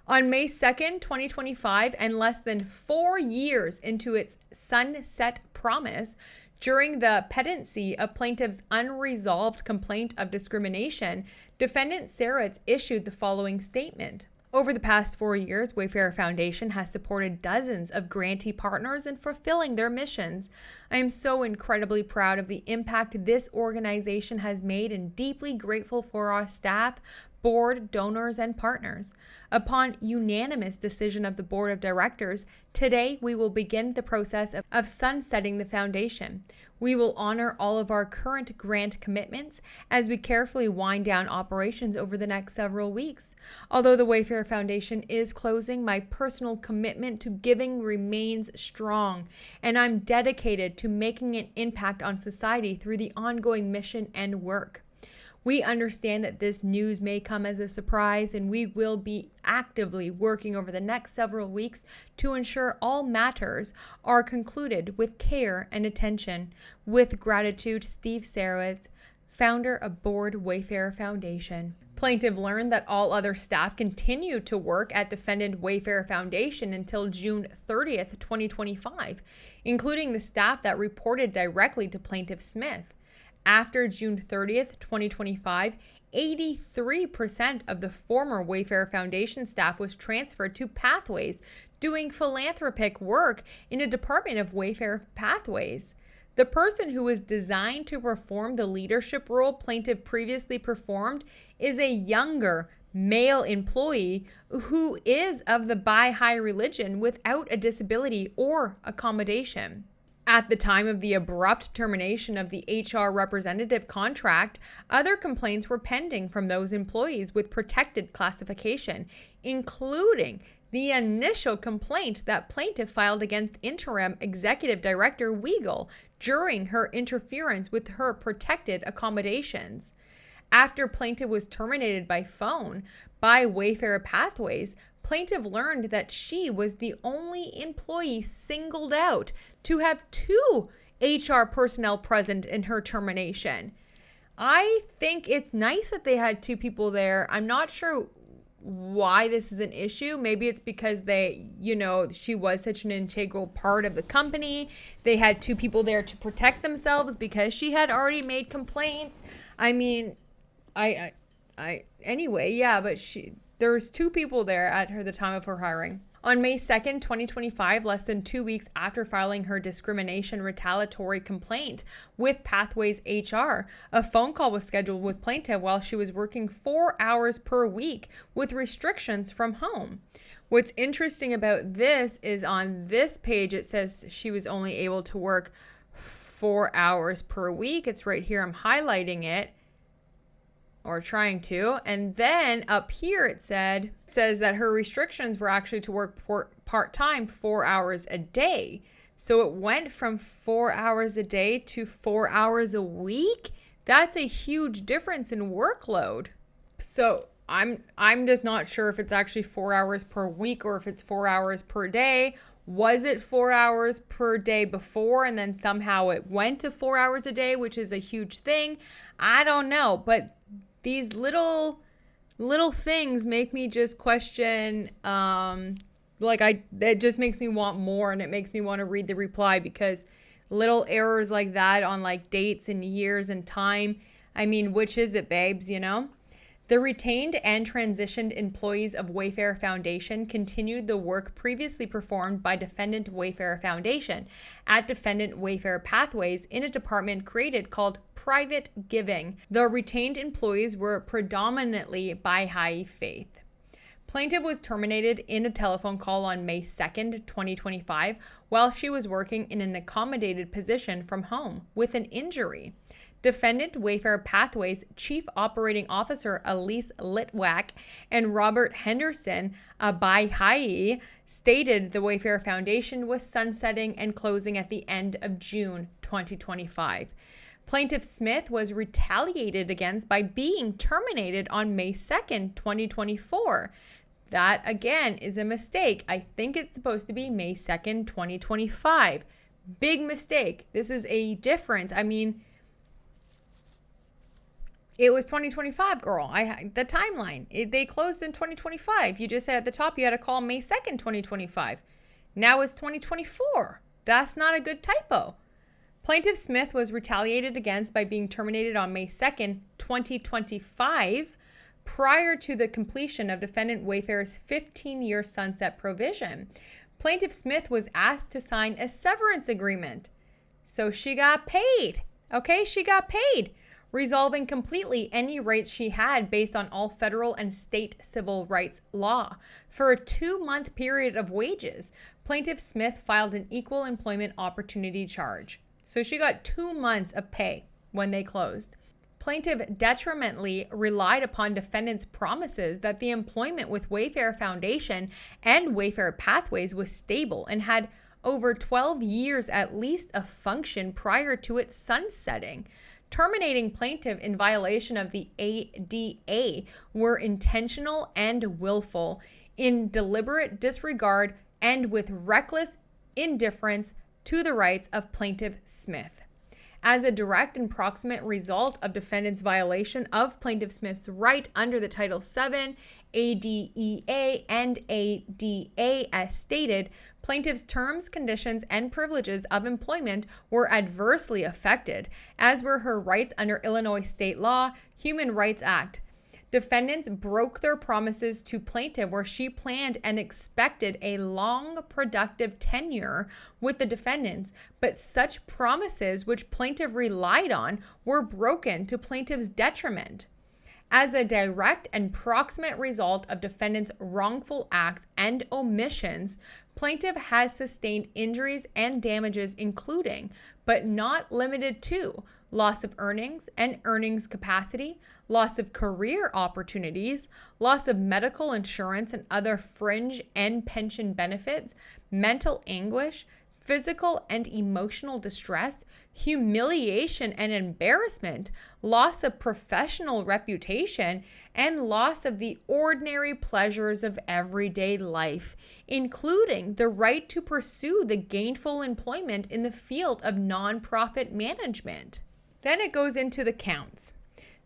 On May 2nd, 2025, and less than 4 years into its sunset promise, during the pendency of plaintiff's unresolved complaint of discrimination, defendant Sarowitz issued the following statement. Over the past 4 years, Wayfarer Foundation has supported dozens of grantee partners in fulfilling their missions. I am so incredibly proud of the impact this organization has made and deeply grateful for our staff, board, donors, and partners. Upon unanimous decision of the board of directors, today we will begin the process of sunsetting the foundation. We will honor all of our current grant commitments as we carefully wind down operations over the next several weeks. Although the Wayfarer Foundation is closing, my personal commitment to giving remains strong, and I'm dedicated to making an impact on society through the ongoing mission and work. We understand that this news may come as a surprise, and we will be actively working over the next several weeks to ensure all matters are concluded with care and attention. With gratitude, Steve Sarowitz, founder of Board Wayfarer Foundation. Plaintiff learned that all other staff continued to work at defendant Wayfarer Foundation until June 30th, 2025, including the staff that reported directly to Plaintiff Smith. After June 30th, 2025, 83% of the former Wayfarer Foundation staff was transferred to Pathways, doing philanthropic work in a department of Wayfarer Pathways. The person who was designed to perform the leadership role plaintiff previously performed is a younger male employee who is of the Baha'i religion without a disability or accommodation. At the time of the abrupt termination of the HR representative contract, other complaints were pending from those employees with protected classification, including the initial complaint that plaintiff filed against interim executive director Weigel during her interference with her protected accommodations. After plaintiff was terminated by phone by Wayfarer Pathways, plaintiff learned that she was the only employee singled out to have 2 HR personnel present in her termination. I think it's nice that they had 2 people there. I'm not sure why this is an issue. Maybe it's because she was such an integral part of the company. They had 2 people there to protect themselves because she had already made complaints. I mean, there's 2 people there at the time of her hiring. On May 2nd, 2025, less than 2 weeks after filing her discrimination retaliatory complaint with Pathways HR, a phone call was scheduled with plaintiff while she was working 4 hours per week with restrictions from home. What's interesting about this is on this page, it says she was only able to work 4 hours per week. It's right here. I'm highlighting it. Or trying to. And then up here it says that her restrictions were actually to work part-time 4 hours a day. So it went from 4 hours a day to 4 hours a week. That's a huge difference in workload. So I'm just not sure if it's actually 4 hours per week or if it's 4 hours per day. Was it 4 hours per day before and then somehow it went to 4 hours a day, which is a huge thing? I don't know, but these little things make me just question, it just makes me want more, and it makes me want to read the reply, because little errors like that on like dates and years and time, I mean, which is it, babes, you know? The retained and transitioned employees of Wayfarer Foundation continued the work previously performed by Defendant Wayfarer Foundation at Defendant Wayfarer Pathways in a department created called Private Giving. The retained employees were predominantly Baha'i faith. Plaintiff was terminated in a telephone call on May 2nd, 2025, while she was working in an accommodated position from home with an injury. Defendant Wayfarer Pathways Chief Operating Officer Elise Litwack and Robert Henderson, a Baha'i, stated the Wayfarer Foundation was sunsetting and closing at the end of June 2025. Plaintiff Smith was retaliated against by being terminated on May 2nd, 2024. That, again, is a mistake. I think it's supposed to be May 2nd, 2025. Big mistake. This is a difference. I mean, it was 2025, girl. The timeline. They closed in 2025. You just said at the top you had to call May 2nd, 2025. Now it's 2024. That's not a good typo. Plaintiff Smith was retaliated against by being terminated on May 2nd, 2025, prior to the completion of Defendant Wayfarer's 15-year sunset provision. Plaintiff Smith was asked to sign a severance agreement. So she got paid. Okay, she got paid, resolving completely any rights she had based on all federal and state civil rights law. For a 2-month period of wages, Plaintiff Smith filed an equal employment opportunity charge. So she got 2 months of pay when they closed. Plaintiff detrimentally relied upon defendants' promises that the employment with Wayfarer Foundation and Wayfarer Pathways was stable and had over 12 years at least of function prior to its sunsetting. Terminating plaintiff in violation of the ADA were intentional and willful, in deliberate disregard and with reckless indifference to the rights of Plaintiff Smith. As a direct and proximate result of defendant's violation of Plaintiff Smith's right under the Title VII, ADEA, and ADA as stated, plaintiff's terms, conditions, and privileges of employment were adversely affected, as were her rights under Illinois state law, Human Rights Act. Defendants broke their promises to plaintiff where she planned and expected a long, productive tenure with the defendants, but such promises which plaintiff relied on were broken to plaintiff's detriment. As a direct and proximate result of defendants' wrongful acts and omissions, plaintiff has sustained injuries and damages including, but not limited to, loss of earnings and earnings capacity, loss of career opportunities, loss of medical insurance and other fringe and pension benefits, mental anguish, physical and emotional distress, humiliation and embarrassment, loss of professional reputation, and loss of the ordinary pleasures of everyday life, including the right to pursue the gainful employment in the field of nonprofit management. Then it goes into the counts.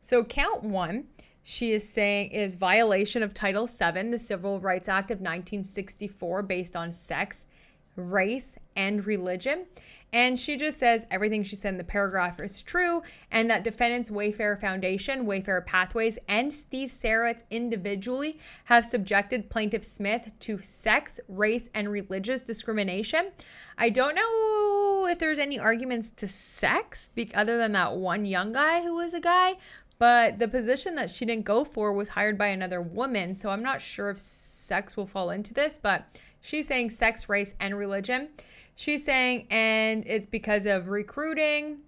So count 1, she is saying, is violation of Title VII, the Civil Rights Act of 1964, based on sex, race, and religion. And she just says everything she said in the paragraph is true, and that defendants Wayfarer Foundation, Wayfarer Pathways, and Steve Sarowitz individually have subjected Plaintiff Smith to sex, race, and religious discrimination. I don't know if there's any arguments to sex, other than that one young guy who was a guy, but the position that she didn't go for was hired by another woman, so I'm not sure if sex will fall into this, but she's saying sex, race, and religion. She's saying, and it's because of recruiting.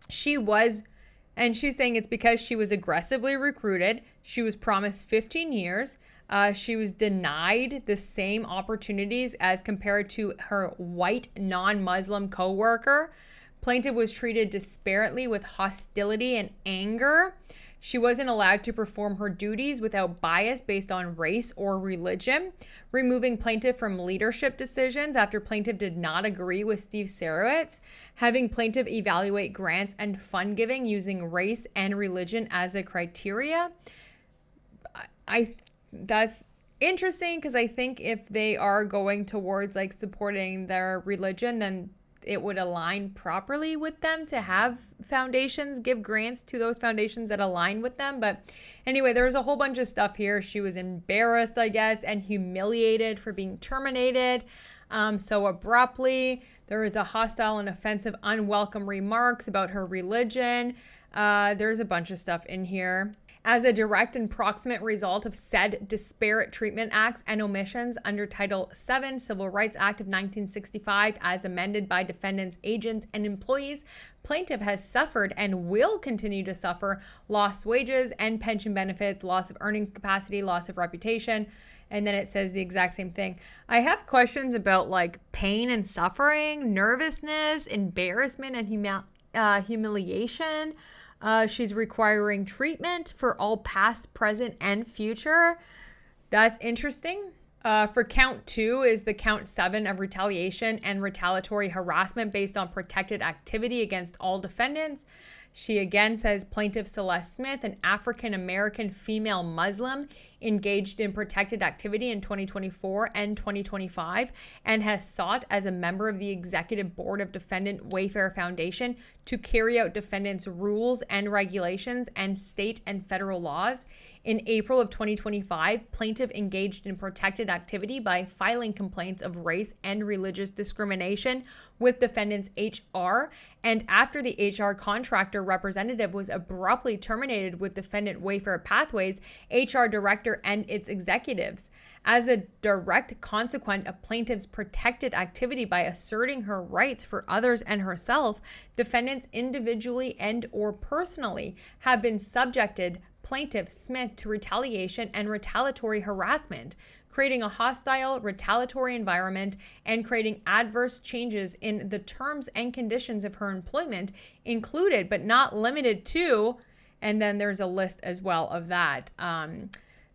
She's saying it's because she was aggressively recruited. She was promised 15 years. She was denied the same opportunities as compared to her white non-Muslim co-worker. Plaintiff was treated disparately with hostility and anger. She wasn't allowed to perform her duties without bias based on race or religion, removing plaintiff from leadership decisions after plaintiff did not agree with Steve Sarowitz, having plaintiff evaluate grants and fund giving using race and religion as a criteria. That's interesting because I think if they are going towards like supporting their religion, then it would align properly with them to have foundations give grants to those foundations that align with them. But anyway, there was a whole bunch of stuff here. She was embarrassed, I guess, and humiliated for being terminated so abruptly. There was a hostile and offensive, unwelcome remarks about her religion. There's a bunch of stuff in here. As a direct and proximate result of said disparate treatment acts and omissions under Title VII Civil Rights Act of 1965, as amended by defendants, agents, and employees, plaintiff has suffered and will continue to suffer lost wages and pension benefits, loss of earning capacity, loss of reputation. And then it says the exact same thing. I have questions about like pain and suffering, nervousness, embarrassment, and humiliation. She's requiring treatment for all past, present, and future. That's interesting. For count 2 is the count 7 of retaliation and retaliatory harassment based on protected activity against all defendants. She again says plaintiff Celeste Smith, an African-American female Muslim, engaged in protected activity in 2024 and 2025 and has sought as a member of the executive board of defendant Wayfarer Foundation to carry out defendants' rules and regulations and state and federal laws. In April of 2025, plaintiff engaged in protected activity by filing complaints of race and religious discrimination with defendants HR, and after the HR contractor representative was abruptly terminated with defendant Wayfarer Pathways, HR director, and its executives. As a direct consequence of plaintiff's protected activity by asserting her rights for others and herself, defendants individually and or personally have been subjected plaintiff Smith to retaliation and retaliatory harassment, creating a hostile, retaliatory environment and creating adverse changes in the terms and conditions of her employment, included but not limited to, and then there's a list as well of that,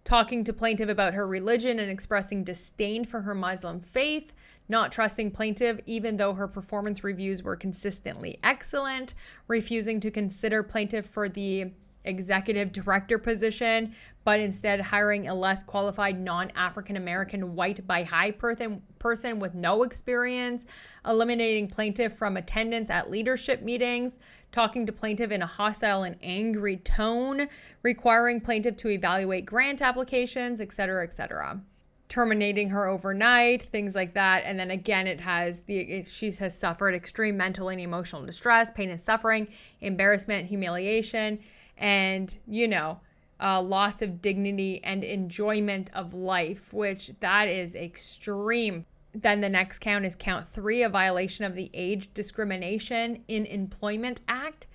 talking to plaintiff about her religion and expressing disdain for her Muslim faith, not trusting plaintiff even though her performance reviews were consistently excellent, refusing to consider plaintiff for the executive director position, but instead hiring a less qualified non-African American white by high person with no experience, eliminating plaintiff from attendance at leadership meetings, talking to plaintiff in a hostile and angry tone, requiring plaintiff to evaluate grant applications, etc., etc. Terminating her overnight, things like that. And then again, she has suffered extreme mental and emotional distress, pain and suffering, embarrassment, humiliation, and, loss of dignity and enjoyment of life, which that is extreme. Then the next count is count 3, a violation of the Age Discrimination in Employment Act.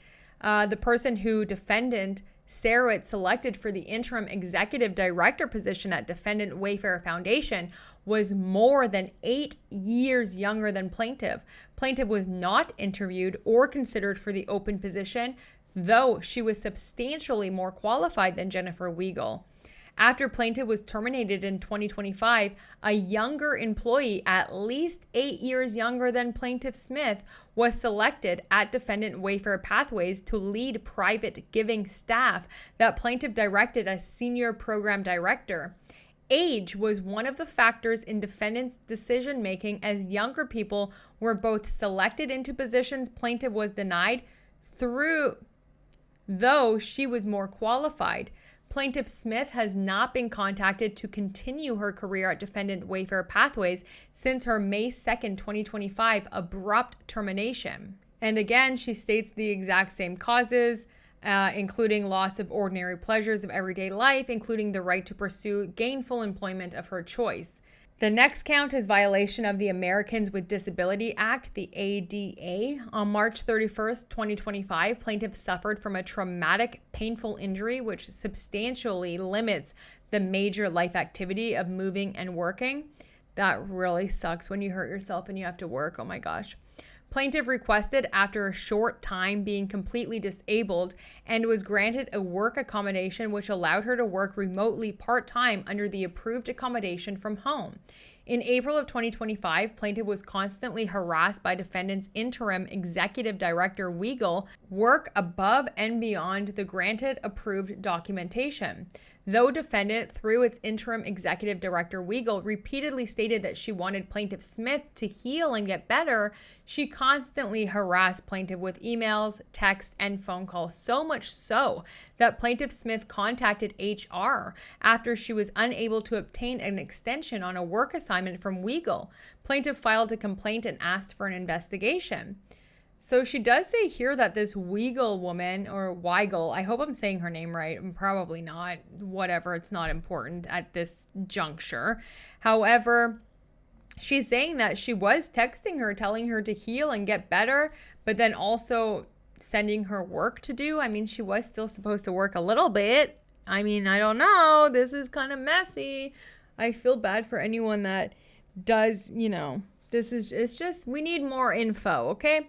The person who defendant Sarowitz selected for the interim executive director position at defendant Wayfarer Foundation was more than 8 years younger than plaintiff. Plaintiff was not interviewed or considered for the open position, though she was substantially more qualified than Jennifer Weigel. After plaintiff was terminated in 2025, a younger employee, at least 8 years younger than plaintiff Smith, was selected at defendant Wayfarer Pathways to lead private giving staff that plaintiff directed as senior program director. Age was one of the factors in defendant's decision-making, as younger people were both selected into positions plaintiff was denied though she was more qualified. Plaintiff Smith has not been contacted to continue her career at defendant Wayfarer Pathways since her May 2nd, 2025 abrupt termination. And again, she states the exact same causes, including loss of ordinary pleasures of everyday life, including the right to pursue gainful employment of her choice. The next count is violation of the Americans with Disability Act, the ADA. On March 31st, 2025, plaintiff suffered from a traumatic, painful injury which substantially limits the major life activity of moving and working. That really sucks when you hurt yourself and you have to work. Oh my gosh. Plaintiff requested after a short time being completely disabled and was granted a work accommodation which allowed her to work remotely part-time under the approved accommodation from home. In April of 2025, plaintiff was constantly harassed by defendant's interim executive director, Weigel, work above and beyond the granted approved documentation. Though defendant, through its interim executive director, Weigel, repeatedly stated that she wanted plaintiff Smith to heal and get better, she constantly harassed plaintiff with emails, texts, and phone calls, so much so that plaintiff Smith contacted HR after she was unable to obtain an extension on a work assignment from Weigel. Plaintiff filed a complaint and asked for an investigation. So she does say here that this Weigel woman, or Weigel, I hope I'm saying her name right. I'm probably not. Whatever, it's not important at this juncture. However, she's saying that she was texting her, telling her to heal and get better, but then also sending her work to do. I mean, she was still supposed to work a little bit. I mean, I don't know. This is kind of messy. I feel bad for anyone that does, it's just, we need more info, okay?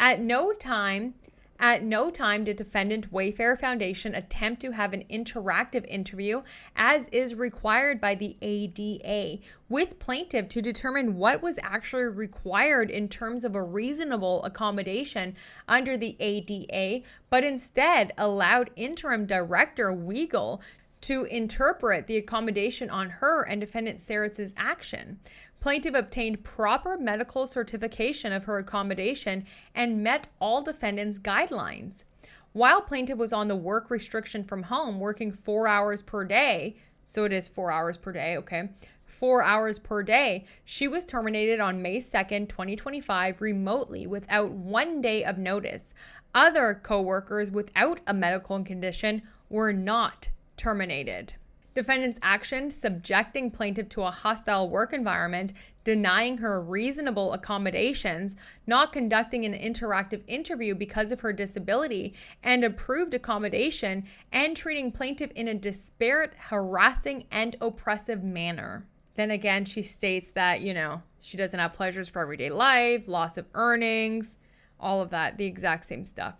At no time did defendant Wayfarer Foundation attempt to have an interactive interview, as is required by the ADA, with plaintiff to determine what was actually required in terms of a reasonable accommodation under the ADA, but instead allowed interim director Weigel to interpret the accommodation on her and defendant Sarowitz's action. Plaintiff obtained proper medical certification of her accommodation and met all defendant's guidelines. While plaintiff was on the work restriction from home, working 4 hours per day, so it is 4 hours per day, okay, 4 hours per day, she was terminated on May 2nd, 2025, remotely without 1 day of notice. Other co-workers without a medical condition were not terminated. Defendant's action subjecting plaintiff to a hostile work environment, denying her reasonable accommodations, not conducting an interactive interview because of her disability and approved accommodation, and treating plaintiff in a disparate, harassing, and oppressive manner. Then again, she states that, she doesn't have pleasures for everyday life, loss of earnings, all of that, the exact same stuff.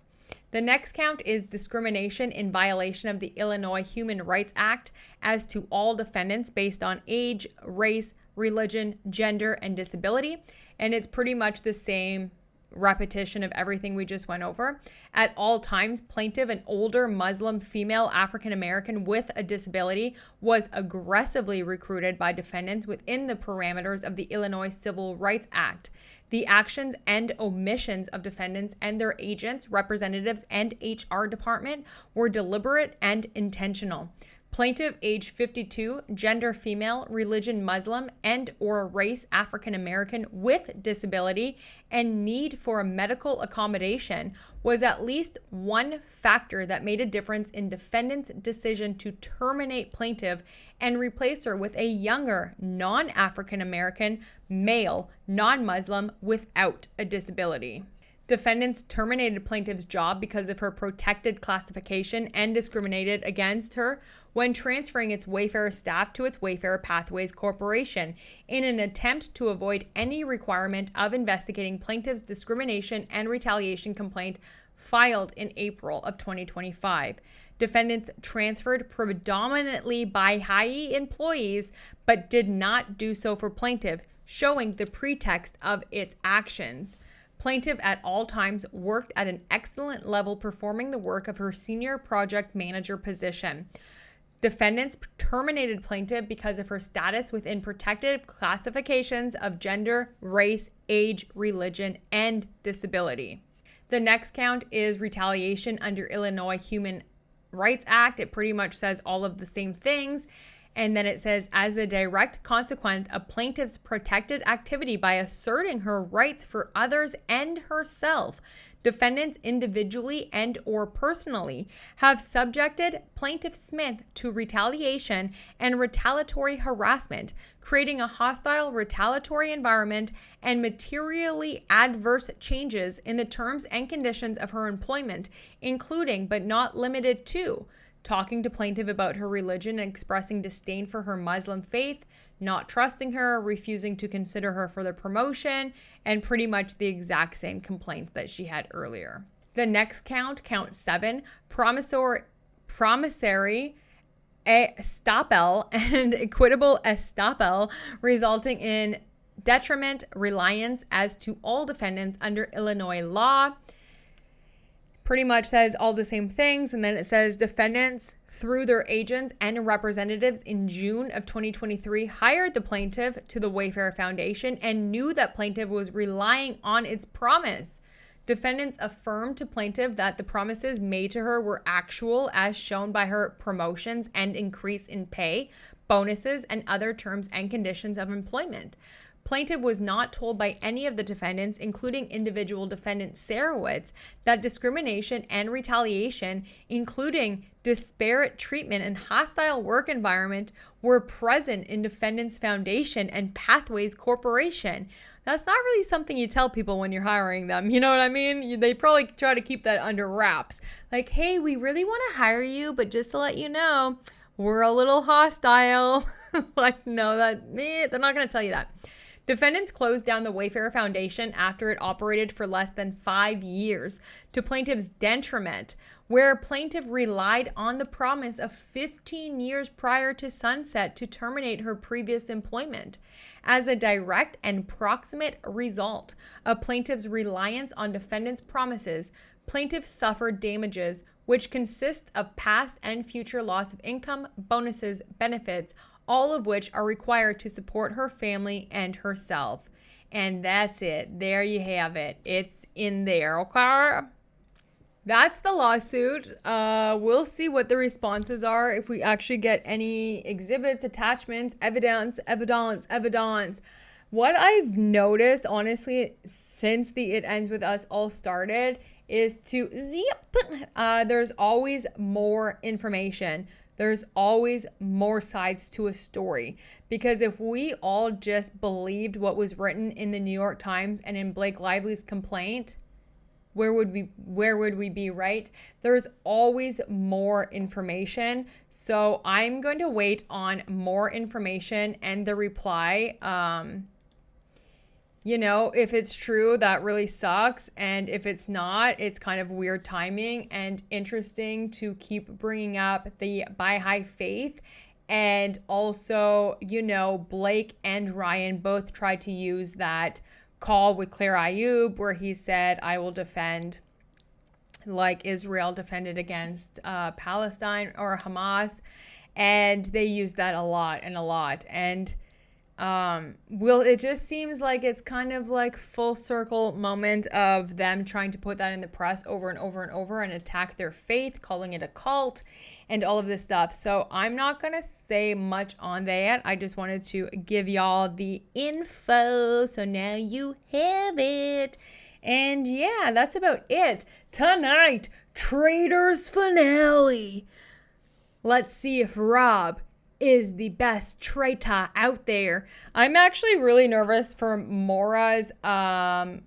The next count is discrimination in violation of the Illinois Human Rights Act as to all defendants based on age, race, religion, gender, and disability. And it's pretty much the same repetition of everything we just went over. At all times, plaintiff, an older Muslim female African American with a disability, was aggressively recruited by defendants within the parameters of the Illinois Civil Rights Act. The actions and omissions of defendants and their agents, representatives, and HR department were deliberate and intentional. Plaintiff, age 52, gender female, religion Muslim, and or race African American with disability and need for a medical accommodation was at least one factor that made a difference in defendant's decision to terminate plaintiff and replace her with a younger, non-African American, male, non-Muslim without a disability. Defendants terminated plaintiff's job because of her protected classification and discriminated against her when transferring its Wayfarer staff to its Wayfarer Pathways Corporation in an attempt to avoid any requirement of investigating plaintiff's discrimination and retaliation complaint filed in April of 2025. Defendants transferred predominantly by high employees but did not do so for plaintiff, showing the pretext of its actions. Plaintiff at all times worked at an excellent level, performing the work of her senior project manager position. Defendants terminated plaintiff because of her status within protected classifications of gender, race, age, religion, and disability. The next count is retaliation under Illinois Human Rights Act. It pretty much says all of the same things. And then it says, as a direct consequence of plaintiff's protected activity by asserting her rights for others and herself, defendants individually and or personally have subjected plaintiff Smith to retaliation and retaliatory harassment, creating a hostile retaliatory environment and materially adverse changes in the terms and conditions of her employment, including but not limited to talking to plaintiff about her religion and expressing disdain for her Muslim faith, not trusting her, refusing to consider her for the promotion, and pretty much the exact same complaints that she had earlier. The next count 7, promissory estoppel and equitable estoppel, resulting in detriment, reliance as to all defendants under Illinois law. Pretty much says all the same things. And then it says defendants through their agents and representatives in June of 2023 hired the plaintiff to the Wayfarer Foundation and knew that plaintiff was relying on its promise. Defendants affirmed to plaintiff that the promises made to her were actual, as shown by her promotions and increase in pay, bonuses, and other terms and conditions of employment. Plaintiff was not told by any of the defendants, including individual defendant Sarowitz, that discrimination and retaliation, including disparate treatment and hostile work environment, were present in defendant's foundation and Pathways Corporation. That's not really something you tell people when you're hiring them. You know what I mean? They probably try to keep that under wraps. Like, hey, we really want to hire you, but just to let you know, we're a little hostile. Like, no, they're not going to tell you that. Defendants closed down the Wayfarer Foundation after it operated for less than 5 years to plaintiff's detriment, where plaintiff relied on the promise of 15 years prior to sunset to terminate her previous employment. As a direct and proximate result of plaintiff's reliance on defendant's promises, plaintiff suffered damages which consist of past and future loss of income, bonuses, benefits, all of which are required to support her family and herself. And that's it. There you have it. It's in there, okay? That's the lawsuit. We'll see what the responses are, if we actually get any exhibits, attachments, evidence. What I've noticed, honestly, since the It Ends With Us all started, is there's always more information. There's always more sides to a story, because if we all just believed what was written in the New York Times and in Blake Lively's complaint, where would we be, right? There's always more information. So I'm going to wait on more information and the reply. If it's true, that really sucks. And if it's not, it's kind of weird timing and interesting to keep bringing up the by high faith. And also, Blake and Ryan both tried to use that call with Claire Ayub where he said, I will defend like Israel defended against Palestine or Hamas. And they used that a lot. And it just seems like it's kind of like full circle moment of them trying to put that in the press over and over and attack their faith, calling it a cult and all of this stuff. So I'm not going to say much on that. I just wanted to give y'all the info. So now you have it. And yeah, that's about it. Tonight, Traitors finale. Let's see if Rob is the best traitor out there. I'm actually really nervous for Maura's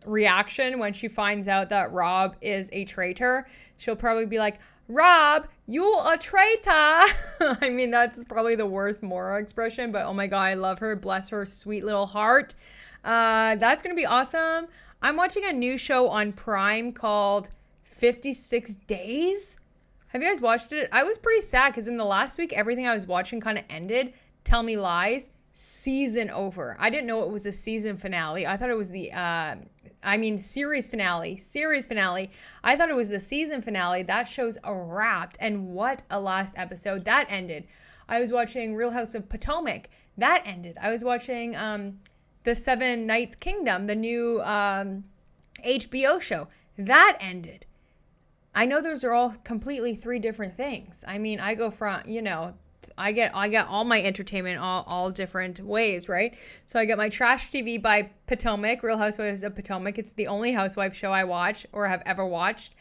reaction when she finds out that Rob is a traitor. She'll probably be like, Rob, you a traitor. I mean, that's probably the worst Maura expression, but oh my God, I love her. Bless her sweet little heart. That's going to be awesome. I'm watching a new show on Prime called 56 Days. Have you guys watched it? I was pretty sad because in the last week, everything I was watching kind of ended. Tell Me Lies, season over. I didn't know it was a season finale. I thought it was the, series finale. I thought it was the season finale. That show's a wrapped. And what a last episode. That ended. I was watching Real House of Potomac. That ended. I was watching The Seven Knights Kingdom, the new HBO show. That ended. I know those are all completely 3 different things. I mean, I go from, I get all my entertainment all different ways, right? So I get my trash TV by Potomac, Real Housewives of Potomac. It's the only housewife show I watch or have ever watched.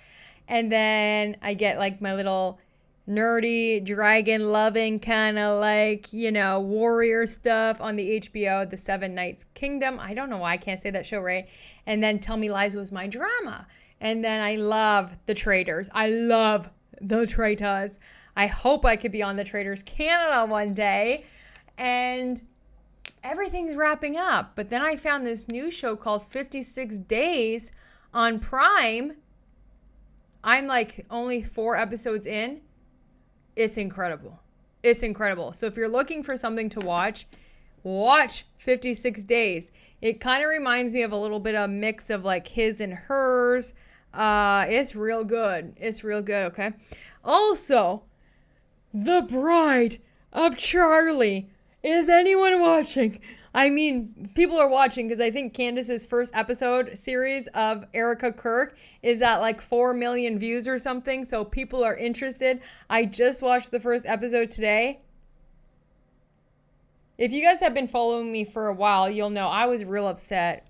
And then I get like my little nerdy, dragon loving kind of like, warrior stuff on the HBO, The Seven Knights Kingdom. I don't know why I can't say that show right. And then Tell Me Lies was my drama. And then I love The Traitors. I love The Traitors. I hope I could be on the Traders Canada one day. And everything's wrapping up. But then I found this new show called 56 Days on Prime. I'm like only 4 episodes in. It's incredible. It's incredible. So if you're looking for something to watch 56 Days. It kind of reminds me of a little bit of a mix of like His and Hers. It's real good. It's real good, okay? Also, The Bride of Charlie. Is anyone watching? I mean, people are watching because I think Candace's first episode series of Erica Kirk is at like 4 million views or something. So people are interested. I just watched the first episode today. If you guys have been following me for a while, you'll know I was real upset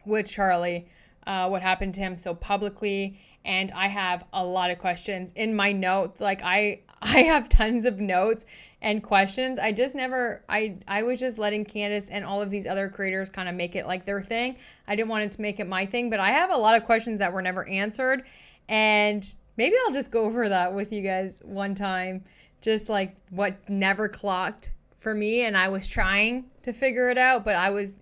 with Charlie, what happened to him so publicly. And I have a lot of questions in my notes. Like I have tons of notes and questions. I just never, I was just letting Candace and all of these other creators kind of make it like their thing. I didn't want it to make it my thing, but I have a lot of questions that were never answered. And maybe I'll just go over that with you guys one time. Just like what never clocked for me. And I was trying to figure it out, but I was,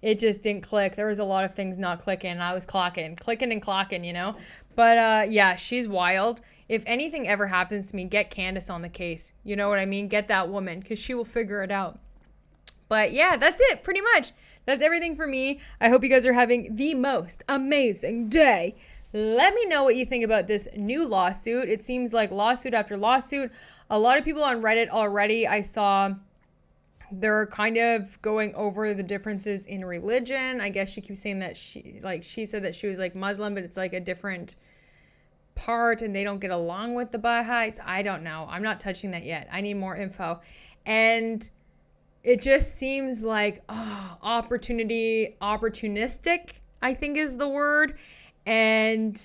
it just didn't click. There was a lot of things not clicking. I was clicking and clocking, But yeah, she's wild. If anything ever happens to me, get Candace on the case. You know what I mean? Get that woman because she will figure it out. But yeah, that's it pretty much. That's everything for me. I hope you guys are having the most amazing day. Let me know what you think about this new lawsuit. It seems like lawsuit after lawsuit. A lot of people on Reddit already, I saw, they're kind of going over the differences in religion. I guess she keeps saying that she said that she was like Muslim, but it's like a different part and they don't get along with the Baha'is. I don't know. I'm not touching that yet. I need more info. And it just seems like opportunistic, I think is the word. And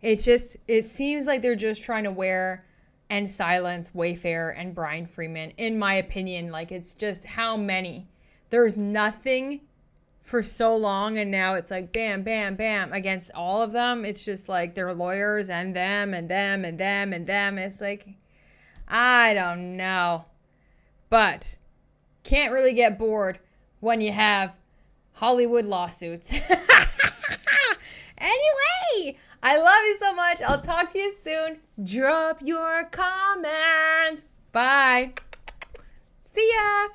it seems like they're just trying to wear and silence Wayfarer and Brian Freeman, in my opinion. Like, it's just how many? There's nothing for so long, and now it's like bam, bam, bam against all of them. It's just like their lawyers and them and them and them and them. It's like, I don't know. But can't really get bored when you have Hollywood lawsuits. Anyway, I love you so much. I'll talk to you soon. Drop your comments. Bye. See ya.